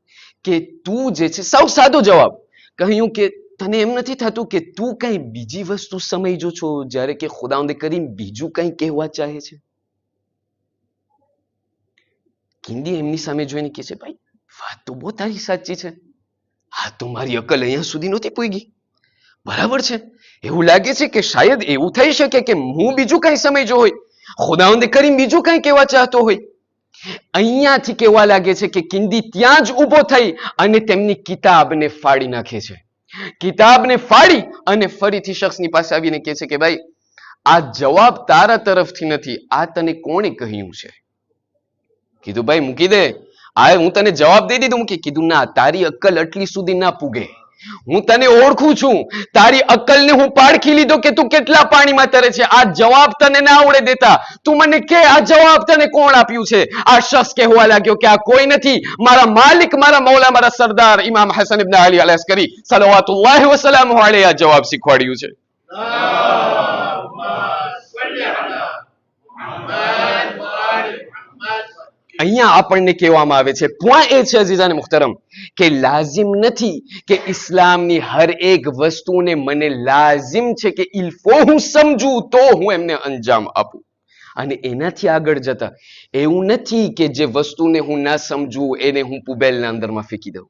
કે તું જે છે, સાવ સાદો જવાબ કહ્યું કે તને એમ નથી થતું કે તું કઈ બીજી વસ્તુ સમજો છો જ્યારે કે ખુદાવંદ કરીમ બીજું કઈ કહેવા ચાહે છે? કિંદી એમની સામે જોઈને કહે છે ભાઈ વાત તો બહુ તારી સાચી છે, હા તો મારી અકલ અહીંયા સુધી નહોતી પહોંચી. બરાબર છે, એવું લાગે છે કે શાયદ એવું થઈ શકે કે હું બીજું કઈ સમજ્યો હોય, ખુદાવંદ કરીમ બીજું કઈ કહેવા ચાહતો હોય. અહીંયાથી કહેવા લાગે છે કે કિંદી ત્યાં જ ઊભો થઈ અને તેમની કિતાબને ફાડી નાખે છે. કિતાબને ફાડી અને ફરીથી શખ્સની પાસે આવીને કહે છે કે ભાઈ આ જવાબ તારા તરફથી નથી, આ તને કોણે કહ્યું છે? કીધું ભાઈ મૂકી દે, આ હું તને જવાબ દઈ દીધું મૂકી. કીધું ના, તારી અક્કલ આટલી સુધી ના પૂગે. હું તને ઓળખું છું, તારી અક્કલને હું પારખી લીધો કે તું કેટલા પાણીમાં તરે છે. આ જવાબ તને ના આવડે દેતા. તું મને કે આ જવાબ તને કોણ આપ્યું છે? આ શખ્સ કહેવા લાગ્યો કે આ કોઈ નથી, મારા માલિક, મારા મૌલા, મારા સરદાર ઇમામ હસન ઇબ્ન અલી અલ અસ્કરી સલવાતુલ્લાહ વસલામુહુ અલૈહિ આ જવાબ શીખવાડ્યું છે. અહીંયા આપણને કહેવામાં આવે છે, પોઈન્ટ એ છે અઝીઝાને મુહતરમ કે લાઝિમ નથી કે ઇસ્લામની હર એક વસ્તુને મને લાઝિમ છે કે ઇલ્ફો હું સમજું તો હું એમને અંજામ આપું. અને એનાથી આગળ જતા એવું નથી કે જે વસ્તુને હું ના સમજું એને હું પુબેલના અંદરમાં ફેંકી દઉં.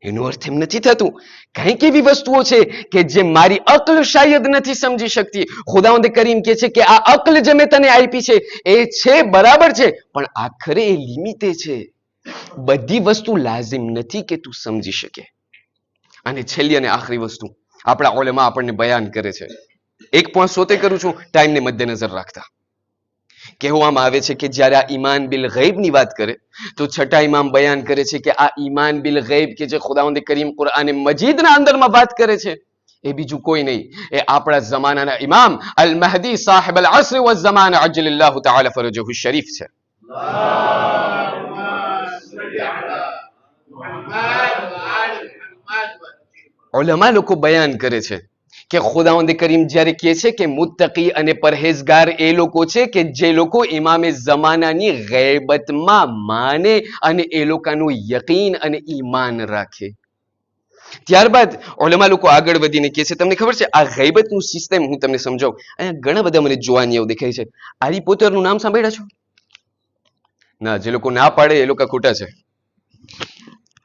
એનો અર્થ એમ નથી થતું. કંઈક એવી વસ્તુઓ છે કે જે મારી અક્લ શાયદ નથી સમજી શકતી. ખુદાવંદ કરીમ કહે છે કે આ અક્લ જે મેં તને આપી છે એ છે બરાબર છે, પણ આખરે એ લિમિટે છે. બધી વસ્તુ લાઝિમ નથી કે તું સમજી શકે. અને છેલ્લી અને આખરી વસ્તુ આપણા ઉલેમા આપણને બયાન કરે છે. એક પોઈન્ટ સોતે કરું છું ટાઈમને મદ્દેનજર રાખતા. કહેવામાં આવે છે કે જ્યારે આ ઈમાન બિલ ગૈબની વાત કરે તો છઠ્ઠા ઇમામ બયાન કરે છે કે આ ઈમાન બિલ ગૈબ કે જે ખુદાવંદ કરીમ કુરઆન મજીદના અંદરમાં વાત કરે છે એ બીજું કોઈ નહીં, એ આપણા જમાનાના ઇમામ અલ મહદી સાહિબ અલ અસ્ર વલ ઝમાન અજ્જલલ્લાહુ તઆલા ફરજહુ શરીફ છે. ઉલમા લોકો બયાન કરે છે કે ખુદાવંદ કરીમ જ્યારે કહે છે કે મુત્તકી અને પરહેઝગાર એ લોકો છે કે જે લોકો ઇમામે ઝમાનાની ગૈબતમાં માને અને એ લોકોનું યકીન અને ઈમાન રાખે. ત્યારબાદ ઉલમા લોકો આગળ વધીને કહે છે, તમને ખબર છે આ ગૈબતનું સિસ્ટમ હું તમને સમજાવું. અહીંયા ઘણા બધા મને જોવાની એવું દેખાય છે. હેરી પોટરનું નામ સાંભળ્યા છો? ના, જે લોકો ના પાડે એ લોકો ખોટા છે.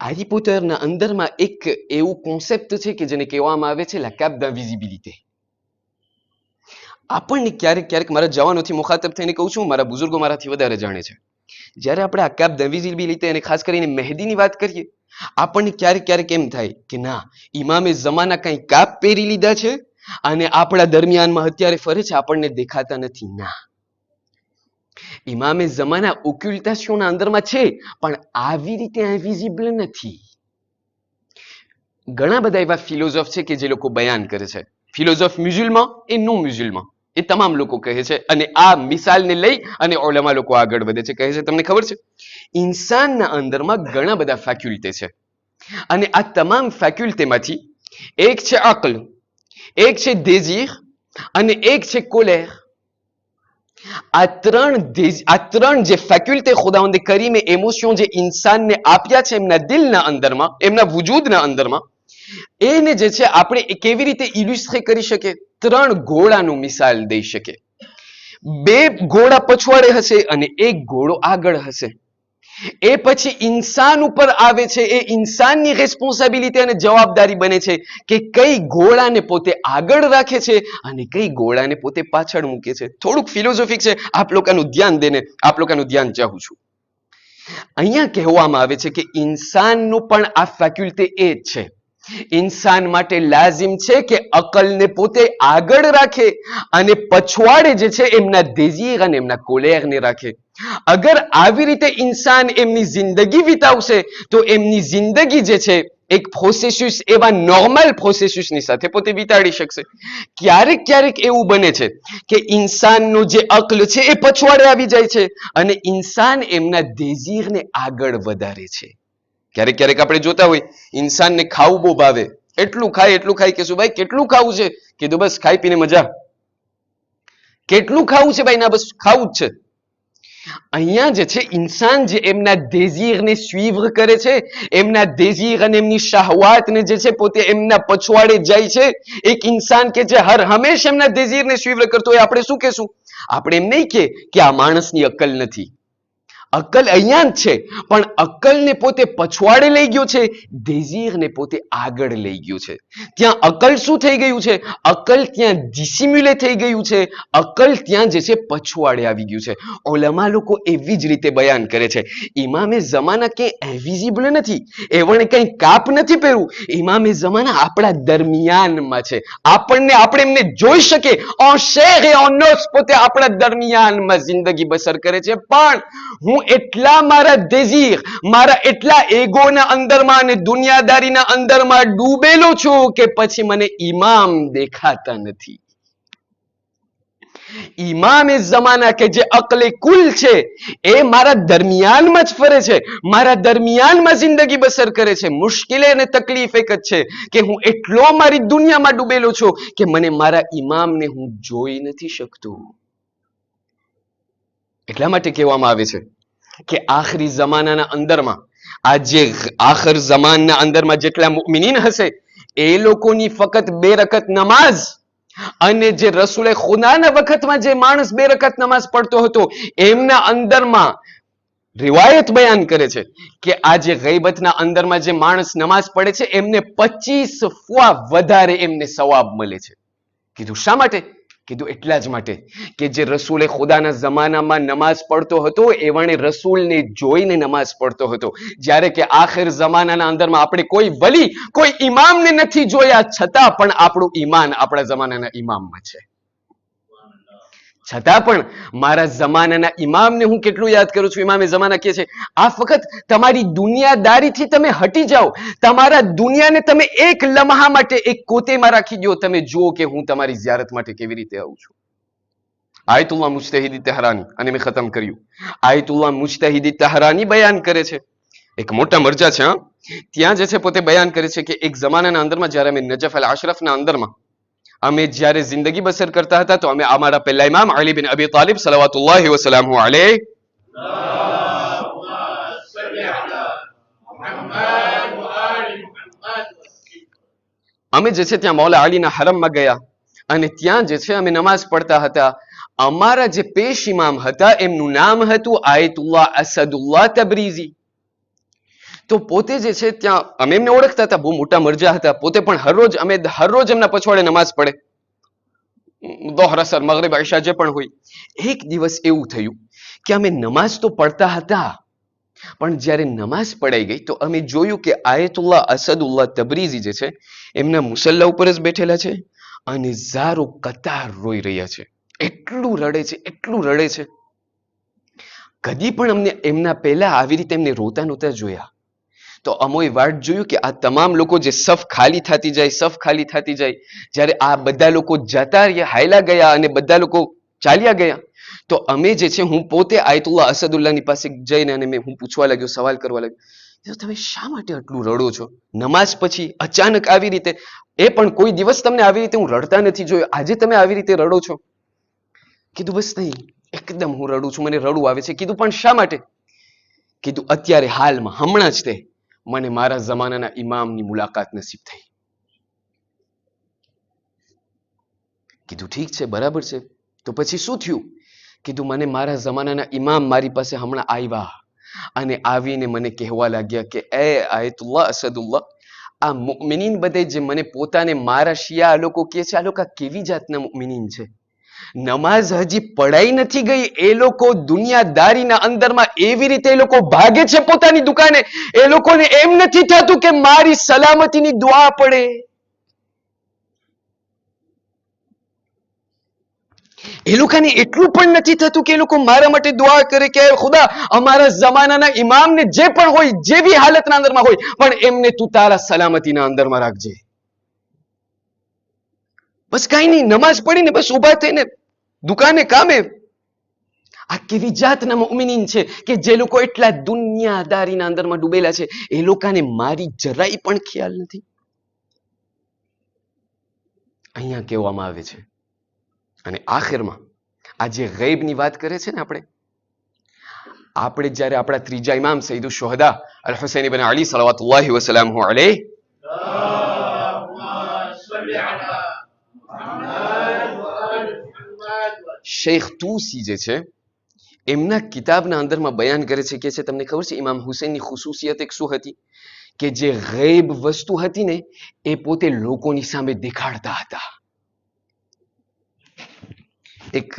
હેરી પોટરના અંદરમાં એક એવું કોન્સેપ્ટ છે કે જેને કહેવામાં આવે છે લા કેપ d'invisibilité. આપણને ક્યારેક ક્યારેક મારા જવાનોથી મુખાતબ થઈને કહું છું, મારા બુઝુર્ગો મારાથી વધારે જાણે છે, જ્યારે આપણે અકાબ નવીઝિબિલિટી અને ખાસ કરીને મહેદીની વાત કરીએ, આપણને ક્યારેક ક્યારેક એમ થાય કે ના, ઇમામે ઝમાના કંઈ કાપ પહેરી લીધા છે અને આપણા દરમિયાનમાં અત્યારે ફરે છે, આપણને દેખાતા નથી. ના, ઇમામે ઝમાના ઓક્યુલ્ટાશનના અંદરમાં છે, પણ આવી રીતે ઇન્વિઝિબલ નથી. ઘણા બધા એવા ફિલોસોફ છે કે જે લોકો બયાન કરે છે, ફિલોસોફ મ્યુઝિલમાં એ નો મ્યુઝિલમાં, એ તમામ લોકો કહે છે, અને આ મિસાલને લઈ અને ઓલમા લોકો આગળ વધે છે. કહે છે, તમને ખબર છે, ઇન્સાનના અંદરમાં ઘણા બધા ફેક્યુલ્ટે છે, અને આ તમામ ફેક્યુલ્ટેમાંથી એક છે અક્લ, એક છે દેઝીર અને એક છે કોલેર. આ ત્રણ જે ફેક્યુલ્ટે ખુદાવંદે કરીમે ઇમોશન જે ઇન્સાનને આપ્યા છે એમના દિલના અંદરમાં, એમના વજૂદના અંદરમાં, એને જે છે આપણે કેવી રીતે ઇલ્યુસ્ટ્રેટ કરી શકીએ? ત્રણ ઘોડાનું મિસાલ દઈ શકે. બે ઘોડા પછવાડે હશે અને એક ઘોડો આગળ હશે. એ પછી ઇન્સાન ઉપર આવે છે, એ ઇન્સાનની રિસ્પોન્સિબિલિટી અને જવાબદારી બને છે કે કઈ ઘોડાને પોતે આગળ રાખે છે અને કઈ ઘોડાને પોતે પાછળ મૂકે છે. થોડુંક ફિલોસોફિક છે, આપ લોકોનું ધ્યાન દઈને આપ લોકોનું ધ્યાન ચાહું છું. અહીંયા કહેવામાં આવે છે કે ઇન્સાનનું પણ આ ફેક્યુલ્ટી એ જ છે. ઇન્સાન માટે લાઝિમ છે કે અકલને પોતે આગળ રાખે અને પછવાડે જે છે એમના દેઝીર અને એમના કોલેરને રાખે. અગર આવી રીતે ઇન્સાન એમની જિંદગી વિતાવશે તો એમની જિંદગી જે છે એક પ્રોસેસિસ, એવા નોર્મલ પ્રોસેસિસની સાથે પોતે વિતાડી શકશે. ક્યારેક ક્યારેક એવું બને છે કે ઇન્સાનનો જે અક્લ છે એ પછવાડે આવી જાય છે અને ઇન્સાન એમના દેઝીરને આગળ વધારે છે. ક્યારેક ક્યારેક આપણે જોતા હોય, ઇન્સાનને ખાવું બહુ ભાવે, એટલું ખાય કે શું ભાઈ કેટલું ખાવું છે? કીધું બસ ખાઈ પીને મજા. કેટલું ખાવું છે ભાઈ? ના, બસ ખાવું જ છે. અહીંયા જે છે ઇન્સાન જે એમના દેઝીરને સ્વીવ્ર કરે છે, એમના દેઝીર અને એમની શાહવાતને જે છે પોતે એમના પછવાડે જાય છે. એક ઇન્સાન કે જે હર હંમેશ એમના દેઝીરને સ્વીવ્ર કરતો હોય, આપણે શું કહેશું? આપણે એમ નહીં કે આ માણસની અક્કલ નથી. અક્કલ અહીંયા જ છે, પણ અક્કલને પોતે પછવાડે લઈ ગયો છે, દેઝીરને પોતે આગળ લઈ ગયો છે. ત્યાં અક્કલ શું થઈ ગયું છે? અક્કલ ત્યાં ડિસિમ્યુલે થઈ ગયું છે. અક્કલ ત્યાં જે છે પછવાડે આવી ગયું છે. ઓલમા લોકો એવી જ રીતે બયાન કરે છે, ઇમામે ઝમાના કે ઇન્વિઝિબલ નથી, એવણે કંઈ કાપ નથી પહેર્યું. ઇમામે ઝમાના આપણા દરમિયાનમાં છે, આપણે એમને જોઈ શકે, on share A on knows, પોતે આપણા દરમિયાનમાં જિંદગી બસર કરે છે. પણ હું એટલા મારા દેઝીર, મારા એટલા એગોના અંદરમાં અને દુનિયાદારીના અંદરમાં ડૂબેલો છું કે પછી મને ઇમામ દેખાતા નથી. ઇમામે ઝમાના કે જે અકલે કુલ છે એ મારા દરમિયાનમાં જ ફરે છે, મારા દરમિયાનમાં જિંદગી બસર કરે છે. મુશ્કેલ અને તકલીફ એક જ છે કે હું એટલો મારી દુનિયામાં ડૂબેલો છું કે મને મારા ઇમામને હું જોઈ નથી શકતો. એટલા માટે કહેવામાં આવે છે કે આખરી જમાનાના અંદરમાં, આ જે આખર જમાનના અંદરમાં જેટલા મુમિનીન હશે એ લોકોની ફક્ત 2 રકત નમાઝ, અને જે રસૂલે ખુદાના વખતમાં જે માણસ 2 રકત નમાઝ પડતો હતો એમના અંદરમાં રિવાયત બયાન કરે છે કે આ જે ગૈબતના અંદરમાં જે માણસ નમાઝ પડે છે એમને 25 ફુઆ વધારે એમને સવાબ મળે છે. કીધું શા માટે? કીધું એટલા જ માટે કે જે રસૂલે ખુદાના જમાનામાં નમાઝ પડતો હતો એવણે રસૂલને જોઈને નમાઝ પડતો હતો. જ્યારે કે આખિર જમાનાના અંદરમાં આપણે કોઈ વલી, કોઈ ઇમામને નથી જોયા, છતાં પણ આપણું ઈમાન આપણા જમાનાના ઇમામમાં છે. છતાં પણ મારા જમાનાના ઇમામને હું કેટલું યાદ કરું છું. ઇમામે જમાના કહે છે, આ ફક્ત તમારી દુનિયાદારીથી તમે હટી જાઓ, તમારા દુનિયાને તમે એક લમ્હા માટે એક કોતેમાં રાખી દો, તમે જુઓ કે હું તમારી ઝિયારત માટે કેવી રીતે આવું છું. આયતુલ્લાહ મુજ્તહિદી તહરાની, અને મેં ખતમ કર્યું. આયતુલ્લાહ મુજ્તહિદી તહરાની બયાન કરે છે, એક મોટા મરજા છે, ત્યાં જે છે પોતે બયાન કરે છે કે એક જમાનાના અંદરમાં જ્યારે અમે નજફ અલ અશરફના અંદરમાં અમે જ્યારે જિંદગી બસર કરતા હતા તો અમે અમારા પહેલા ઇમામ અલી બિન અબી તાલિબ સલવાતુલ્લાહ વસલામુ અલૈહ, અમે જે છે ત્યાં મૌલા અલીના હરમમાં ગયા અને ત્યાં જે છે અમે નમાઝ પડતા હતા. અમારા જે પેશ ઇમામ હતા એમનું નામ હતું આયતુલ્લાહ અસદુલ્લાહ તબરીઝી. તો પોતે જે છે ત્યાં અમે એમને ઓળખતા હતા, બહુ મોટા મરજા હતા પોતે, પણ હરરોજ એમના પછવાડે નમાઝ પડે. દોહર અસર મગરિબ ઈશા જે પણ હોય. એક દિવસ એવું થયું કે અમે નમાઝ તો પડતા હતા, પણ જ્યારે નમાઝ પડાઈ ગઈ તો અમે જોયું કે આયતુલ્લાહ અસદુલ્લાહ તબરીઝી જે છે એમના મુસલ્લા ઉપર જ બેઠેલા છે અને ઝારો કતાર રોઈ રહ્યા છે. એટલું રડે છે, એટલું રડે છે. કદી પણ અમને એમના પહેલા આવી રીતે એમને રોતા નહોતા જોયા. તો અમોએ વાટ જોયું કે આ તમામ લોકો જે સફ ખાલી થતી જાય, સફ ખાલી થતી જાય, જ્યારે આ બધા લોકો જતા રહ્યા, હાયલા ગયા અને બધા લોકો ચાલ્યા ગયા, તો અમે જે છે, હું પોતે આયતુલ્લાહ અસદુલ્લાહની પાસે જઈને અને હું પૂછવા લાગ્યો, સવાલ કરવા લાગ્યો, તમે શા માટે આટલું રડો છો? નમાઝ પછી અચાનક આવી રીતે, એ પણ કોઈ દિવસ તમને આવી રીતે હું રડતા નથી જોયો, આજે તમે આવી રીતે રડો છો? કીધું બસ નહીં, એકદમ હું રડું છું, મને રડવું આવે છે. કીધું પણ શા માટે? કીધું અત્યારે હાલમાં હમણાં જ તે મને મારા જમાનાના ઇમામની મુલાકાત નસીબ થઈ. કીધું ઠીક છે, બરાબર છે, તો પછી શું થયું? કીધું મને મારા જમાનાના ઇમામ મારી પાસે હમણાં આવ્યા અને આવીને મને કહેવા લાગ્યા કે એ આયતુલ્લાહ અસદુલ્લાહ, આ મુઅમિનીન બધે જે મને પોતાને મારા શિયા આ લોકો કહે છે, આ લોકો કેવી જાતના મુઅમિનીન છે? નમાઝ હજી પડાઈ નથી ગઈ, એ લોકો દુનિયાદારીના અંદરમાં એવી રીતે એ લોકો ભાગે છે પોતાની દુકાને, એ લોકોને એમ નથી થતું કે મારી સલામતીની દુઆ પડે. એ લોકોને એટલું પણ નથી થતું કે એ લોકો મારા માટે દુઆ કરે કે ખુદા અમારા જમાનાના ઇમામને જે પણ હોય, જેવી હાલતના અંદરમાં હોય, પણ એમને તું તારા સલામતીના અંદરમાં રાખજે. બસ કઈ નહીં, નમાઝ પડીને બસ ઉભા થઈને દુકાને કામે. આ કેવી જાતના મુઅમિનીન છે કે જે લોકો એટલા દુનિયાદારીના અંદરમાં ડૂબેલા છે, એ લોકોને મારી જરાય પણ ખ્યાલ નથી. અહીંયા કહેવામાં આવે છે અને આખિરમાં આ જે ગૈબની વાત કરે છે ને, આપણે જ્યારે આપણા ત્રીજા ઇમામ સૈયદુ શુહદા અલ હુસૈન ઇબ્ન અલી સલવાતુલ્લાહી વસલામહુ અલૈહ શેખ તૂસી જે છે, એમના કિતાબના અંદરમાં બયાન કરે છે, કે છે તમને ખબર છે ઇમામ હુસૈનની ખુસુસિયત એક શું હતી? કે જે ગૈબ વસ્તુ હતી ને, એ પોતે લોકોની સામે દેખાડતા હતા. એક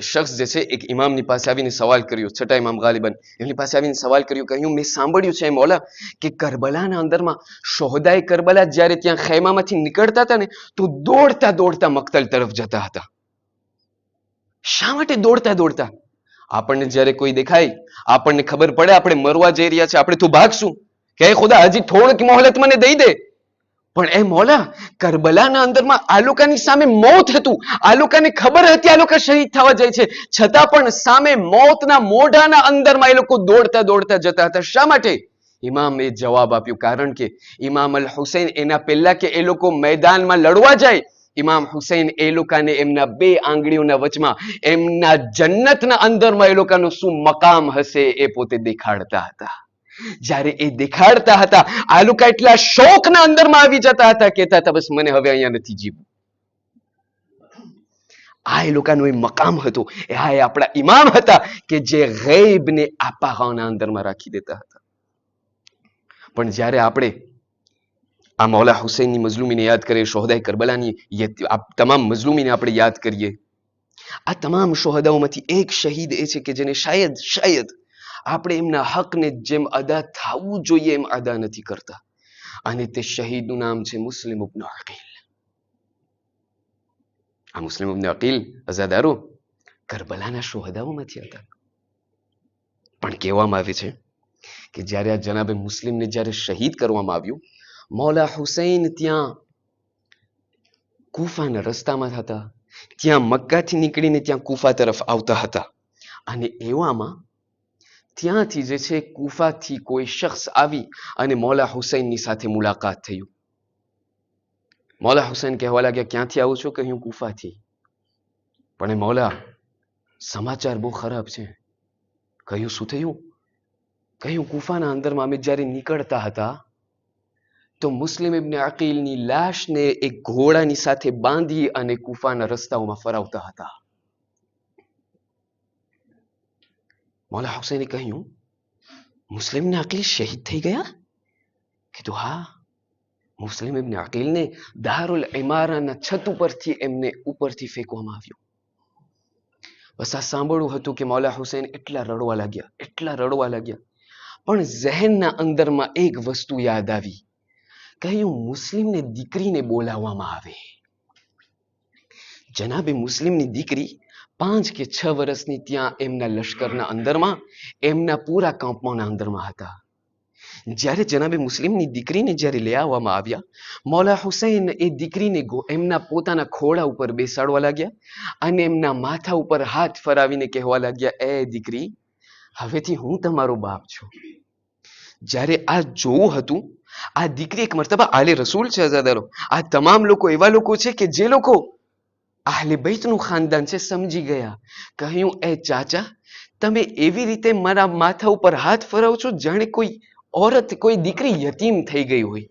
શખ્સ જે છે, એક ઇમામની પાસે આવીને સવાલ કર્યો, છઠ્ઠા ઇમામ ગાલિબન, એમની પાસે આવીને સવાલ કર્યો, કહ્યું મેં સાંભળ્યું છે મૌલા કે કરબલાના અંદરમાં શોહદાએ કરબલા જ્યારે ત્યાં ખૈમામાંથી નીકળતા હતા ને, તો દોડતા દોડતા મક્તલ તરફ જતા હતા. શા માટે દોડતા દોડતા? આપણને જ્યારે કોઈ દેખાય, આપણને ખબર પડે આપણે મરવા જઈ રહ્યા છે, આપણે તો ભાગશું કે ખુદા હજી થોડીક મોહલત મને દઈ દે. પણ એ મૌલા, કરબલાના અંદરમાં આ લોકોની સામે મોત હતું, આ લોકોને ખબર હતી આ લોકો શહીદ થવા જાય છે, છતાં પણ સામે મોતના મોઢાના અંદરમાં એ લોકો દોડતા દોડતા જતા હતા. શા માટે? ઇમામે જવાબ આપ્યો, કારણ કે ઇમામ અલ હુસૈન એના પહેલા કે એ લોકો મેદાનમાં લડવા જાય, ઇમામ હુસૈન એ લોકોને એમના બે આંગળીઓના વચમાં એમના જન્નતના અંદરમાં એ લોકોનું શું મકામ હશે એ પોતે દેખાડતા હતા. જ્યારે એ દેખાડતા હતા, આ લોકો એટલા શોકના અંદરમાં આવી જતા હતા, કહેતા હતા બસ મને હવે અહીંયા નથી જીવવું. આ એ લોકોનું એ મકામ હતું, આ એ આપણા ઇમામ હતા કે જે ગૈબને આપાગાના અંદરમાં રાખી દેતા હતા. પણ જ્યારે આપણે આ મૌલા હુસૈનની મઝલુમીને યાદ કરીએ, શોહદાએ કરબલાની આ તમામ મઝલુમીને આપણે યાદ કરીએ, આ તમામ શોહદાઓમાંથી એક શહીદ એ છે કે જેને શાયદ આપણે એમના હકને જેમ અદા થવું જોઈએ એમ અદા નથી કરતા, અને તે શહીદનું નામ છે મુસ્લિમ ઇબ્ન અકીલ. આ મુસ્લિમ ઇબ્ન અકીલ અઝાદારો કરબલાના શોહદાઓમાંથી હતા. પણ કહેવામાં આવે છે કે જ્યારે આ જનાબે મુસ્લિમને જ્યારે શહીદ કરવામાં આવ્યું, મૌલા હુસૈન ત્યાં કુફાના રસ્તામાં હતા, ત્યાં મક્કાથી નીકળીને ત્યાં કુફા તરફ આવતા હતા, અને એવામાં ત્યાંથી જે છે કુફાથી કોઈ શખ્સ આવી અને મૌલા હુસૈનની સાથે મુલાકાત થયું. મૌલા હુસૈન કહેવા લાગ્યા, ક્યાંથી આવો છો? કહ્યું કુફાથી. પણ એ મૌલા, સમાચાર બહુ ખરાબ છે. કહ્યું શું થયું? કહ્યું કુફાના અંદરમાં અમે જ્યારે નીકળતા હતા તો મુસ્લિમ ઇબ્ન અકીલની લાશને એક ઘોડાની સાથે બાંધી અને કુફાના રસ્તાઓમાં ફરાવતા હતા. મૌલા હુસૈને કહ્યું મુસ્લિમ ઇબ્ન અકીલ શહીદ થઈ ગયા? કીધું હા. મુસ્લિમ ઇબ્ન અકીલને દારુલ ઇમારાના છત ઉપરથી એમને ઉપરથી ફેંકવામાં આવ્યો. બસ આ સાંભળવું હતું કે મૌલા હુસૈન એટલા રડવા લાગ્યા. પણ ઝહેનના અંદરમાં એક વસ્તુ યાદ આવી. કહ્યું મુસ્લિમને દીકરીને બોલાવવામાં આવે. જનાબે મુસ્લિમની દીકરી 5 કે 6 વર્ષની ત્યાં એમના લશ્કરના અંદરમાં એમના પૂરા કમ્પાઉન્ડના અંદરમાં હતા. જ્યારે જનાબે મુસ્લિમની દીકરીને જ્યારે લઈ આવવામાં આવ્યા, મૌલા હુસૈન એ દીકરીને એમના પોતાના ખોળા ઉપર બેસાડવા લાગ્યા અને એમના માથા ઉપર હાથ ફરાવીને કહેવા લાગ્યા, એ દીકરી, હવેથી હું તમારો બાપ છું. જ્યારે આ જોવું હતું, આ દીકરી એક મર્તબા આલે રસૂલ છે. અઝાદારો, આ તમામ લોકો એવા લોકો છે કે જે લોકો આહલે બૈતનું ખાનદાન છે, સમજી ગયા. કહ્યું, એ ચાચા, તમે એવી રીતે મારા માથા ઉપર હાથ ફરાવો છો જાણે કોઈ औरत, કોઈ દીકરી યતીમ થઈ ગઈ હોય.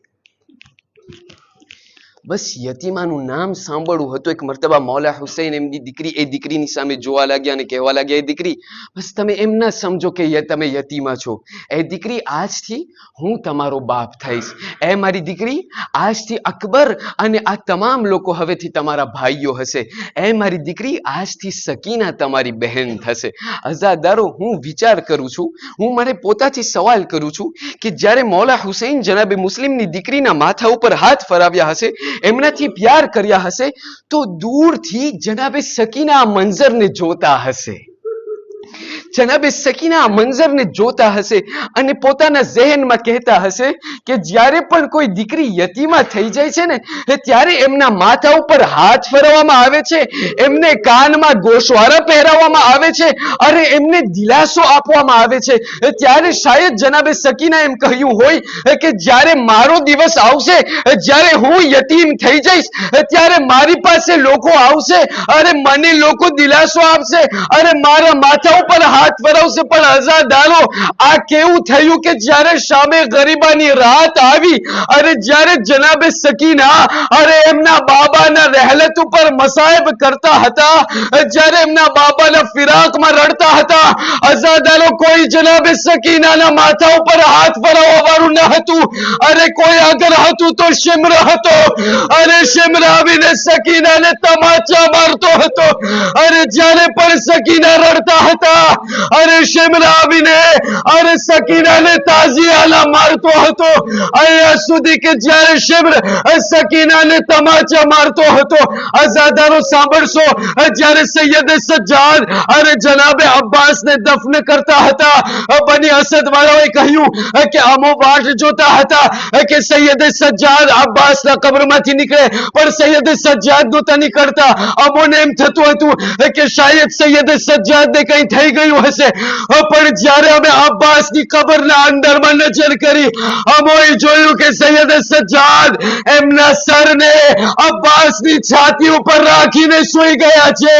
બસ યતીમાનું નામ સાંભળવું હતું. એક મર્તબા મૌલા હુસૈન એમની દીકરી એ દીકરીની સામે જોવા લાગ્યા અને કહેવા લાગ્યા, એ દીકરી, બસ તમે એમ ના સમજો કે તમે યતીમા છો. એ દીકરી, આજથી હું તમારો બાપ થઈશ. એ મારી દીકરી, આજથી અકબર અને આ તમામ લોકો હવેથી તમારા ભાઈઓ હશે. એ મારી દીકરી, આજથી સકીના તમારી બહેન થશે. અઝાદારો, હું વિચાર કરું છું, હું મને પોતાથી સવાલ કરું છું કે જ્યારે મૌલા હુસૈન જનાબે મુસ્લિમની દીકરીના માથા ઉપર હાથ ફરાવ્યા હશે, એમનાથી પ્યાર કર્યા હશે, તો દૂરથી જનાબે સકીના આ મંઝરને જોતા હશે. જનાબે સકીના આ મંઝરને જોતા હશે અને પોતાના ઝહેનમાં કહેતા હશે કે જ્યારે પણ કોઈ દીકરી યતીમા થઈ જાય છે ને, ત્યારે એમના માથા ઉપર હાથ ફેરવવામાં આવે છે, એમને કાનમાં ગોશવારા પહેરાવવામાં આવે છે, અરે એમને દિલાસો આપવામાં આવે છે. ત્યારે શાયદ જનાબે સકીના એમ કહ્યું હોય કે જ્યારે મારો દિવસ આવશે, જ્યારે હું યતીમ થઈ જઈશ, ત્યારે મારી પાસે લોકો આવશે, અરે મને લોકો દિલાસો આપશે, અરે મારા માથા ઉપર હાથ ફેરવશે. પણ અઝાદારો, આ કેવું થયું કે જ્યારે સામે ગરીબાની રાત આવી, અરે જ્યારે જનાબે સકીના અરે એમના બાબાના રહેલત ઉપર મસાયબ કરતા હતા, જ્યારે એમના બાબાના ફિરાકમાં રડતા હતા, અઝાદારો, કોઈ જનાબે સકીનાના માથા ઉપર હાથ ફેરવવા વાળું ન હતું. અરે કોઈ અગર હતું તો શિમ્ર હતો. અરે શિમ્ર આવીને સકીનાને તમાચા મારતો હતો. અરે જ્યારે પણ સકીના રડતા હતા, અરે શિમ્ર આવીને અરે સકીનાને તાઝિયાના મારતો હતો. અહીંયા સુધી કે જ્યારે શિમ્ર સકીનાને તમાચા મારતો હતો. અઝાદારો, સાંભળશો, જ્યારે સૈયદ સજ્જાદ અરે જનાબે અબ્બાસને દફન કરતા હતા, બની અસદ વાળાએ કહ્યું કે અમો વાટ જોતા હતા કે સૈયદ સજ્જાદ અબ્બાસના કબ્રમાંથી નીકળે, પણ સૈયદ સજ્જાદ નહોતા નીકળતા. અમોને એમ થતું હતું કે શાયદ સૈયદ સજ્જાદને કંઈ થઈ ગયું હશે. પણ જ્યારે અમે અબ્બાસની કબરના અંદરમાં નજર કરી, અમોએ જોયું કે સૈયદ સજ્જાદ એમના સરને અબ્બાસની છાતી ઉપર રાખીને સૂઈ ગયા છે.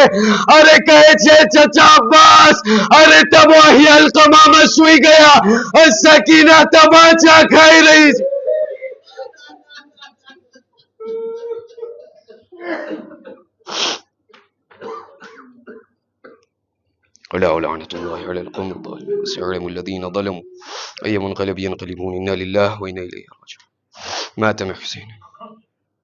અરે કહે છે, ચચા અબ્બાસ, અરે તમો અહીં અલકમામાં સૂઈ ગયા, સકીના તમાચા ખાઈ રહી છે. ألا ولعنة الله على القوم الظالمين وسيعلم الذين ظلموا أي منقلب ينقلبون إنا لله وإنا إليه راجعون. مات محسن.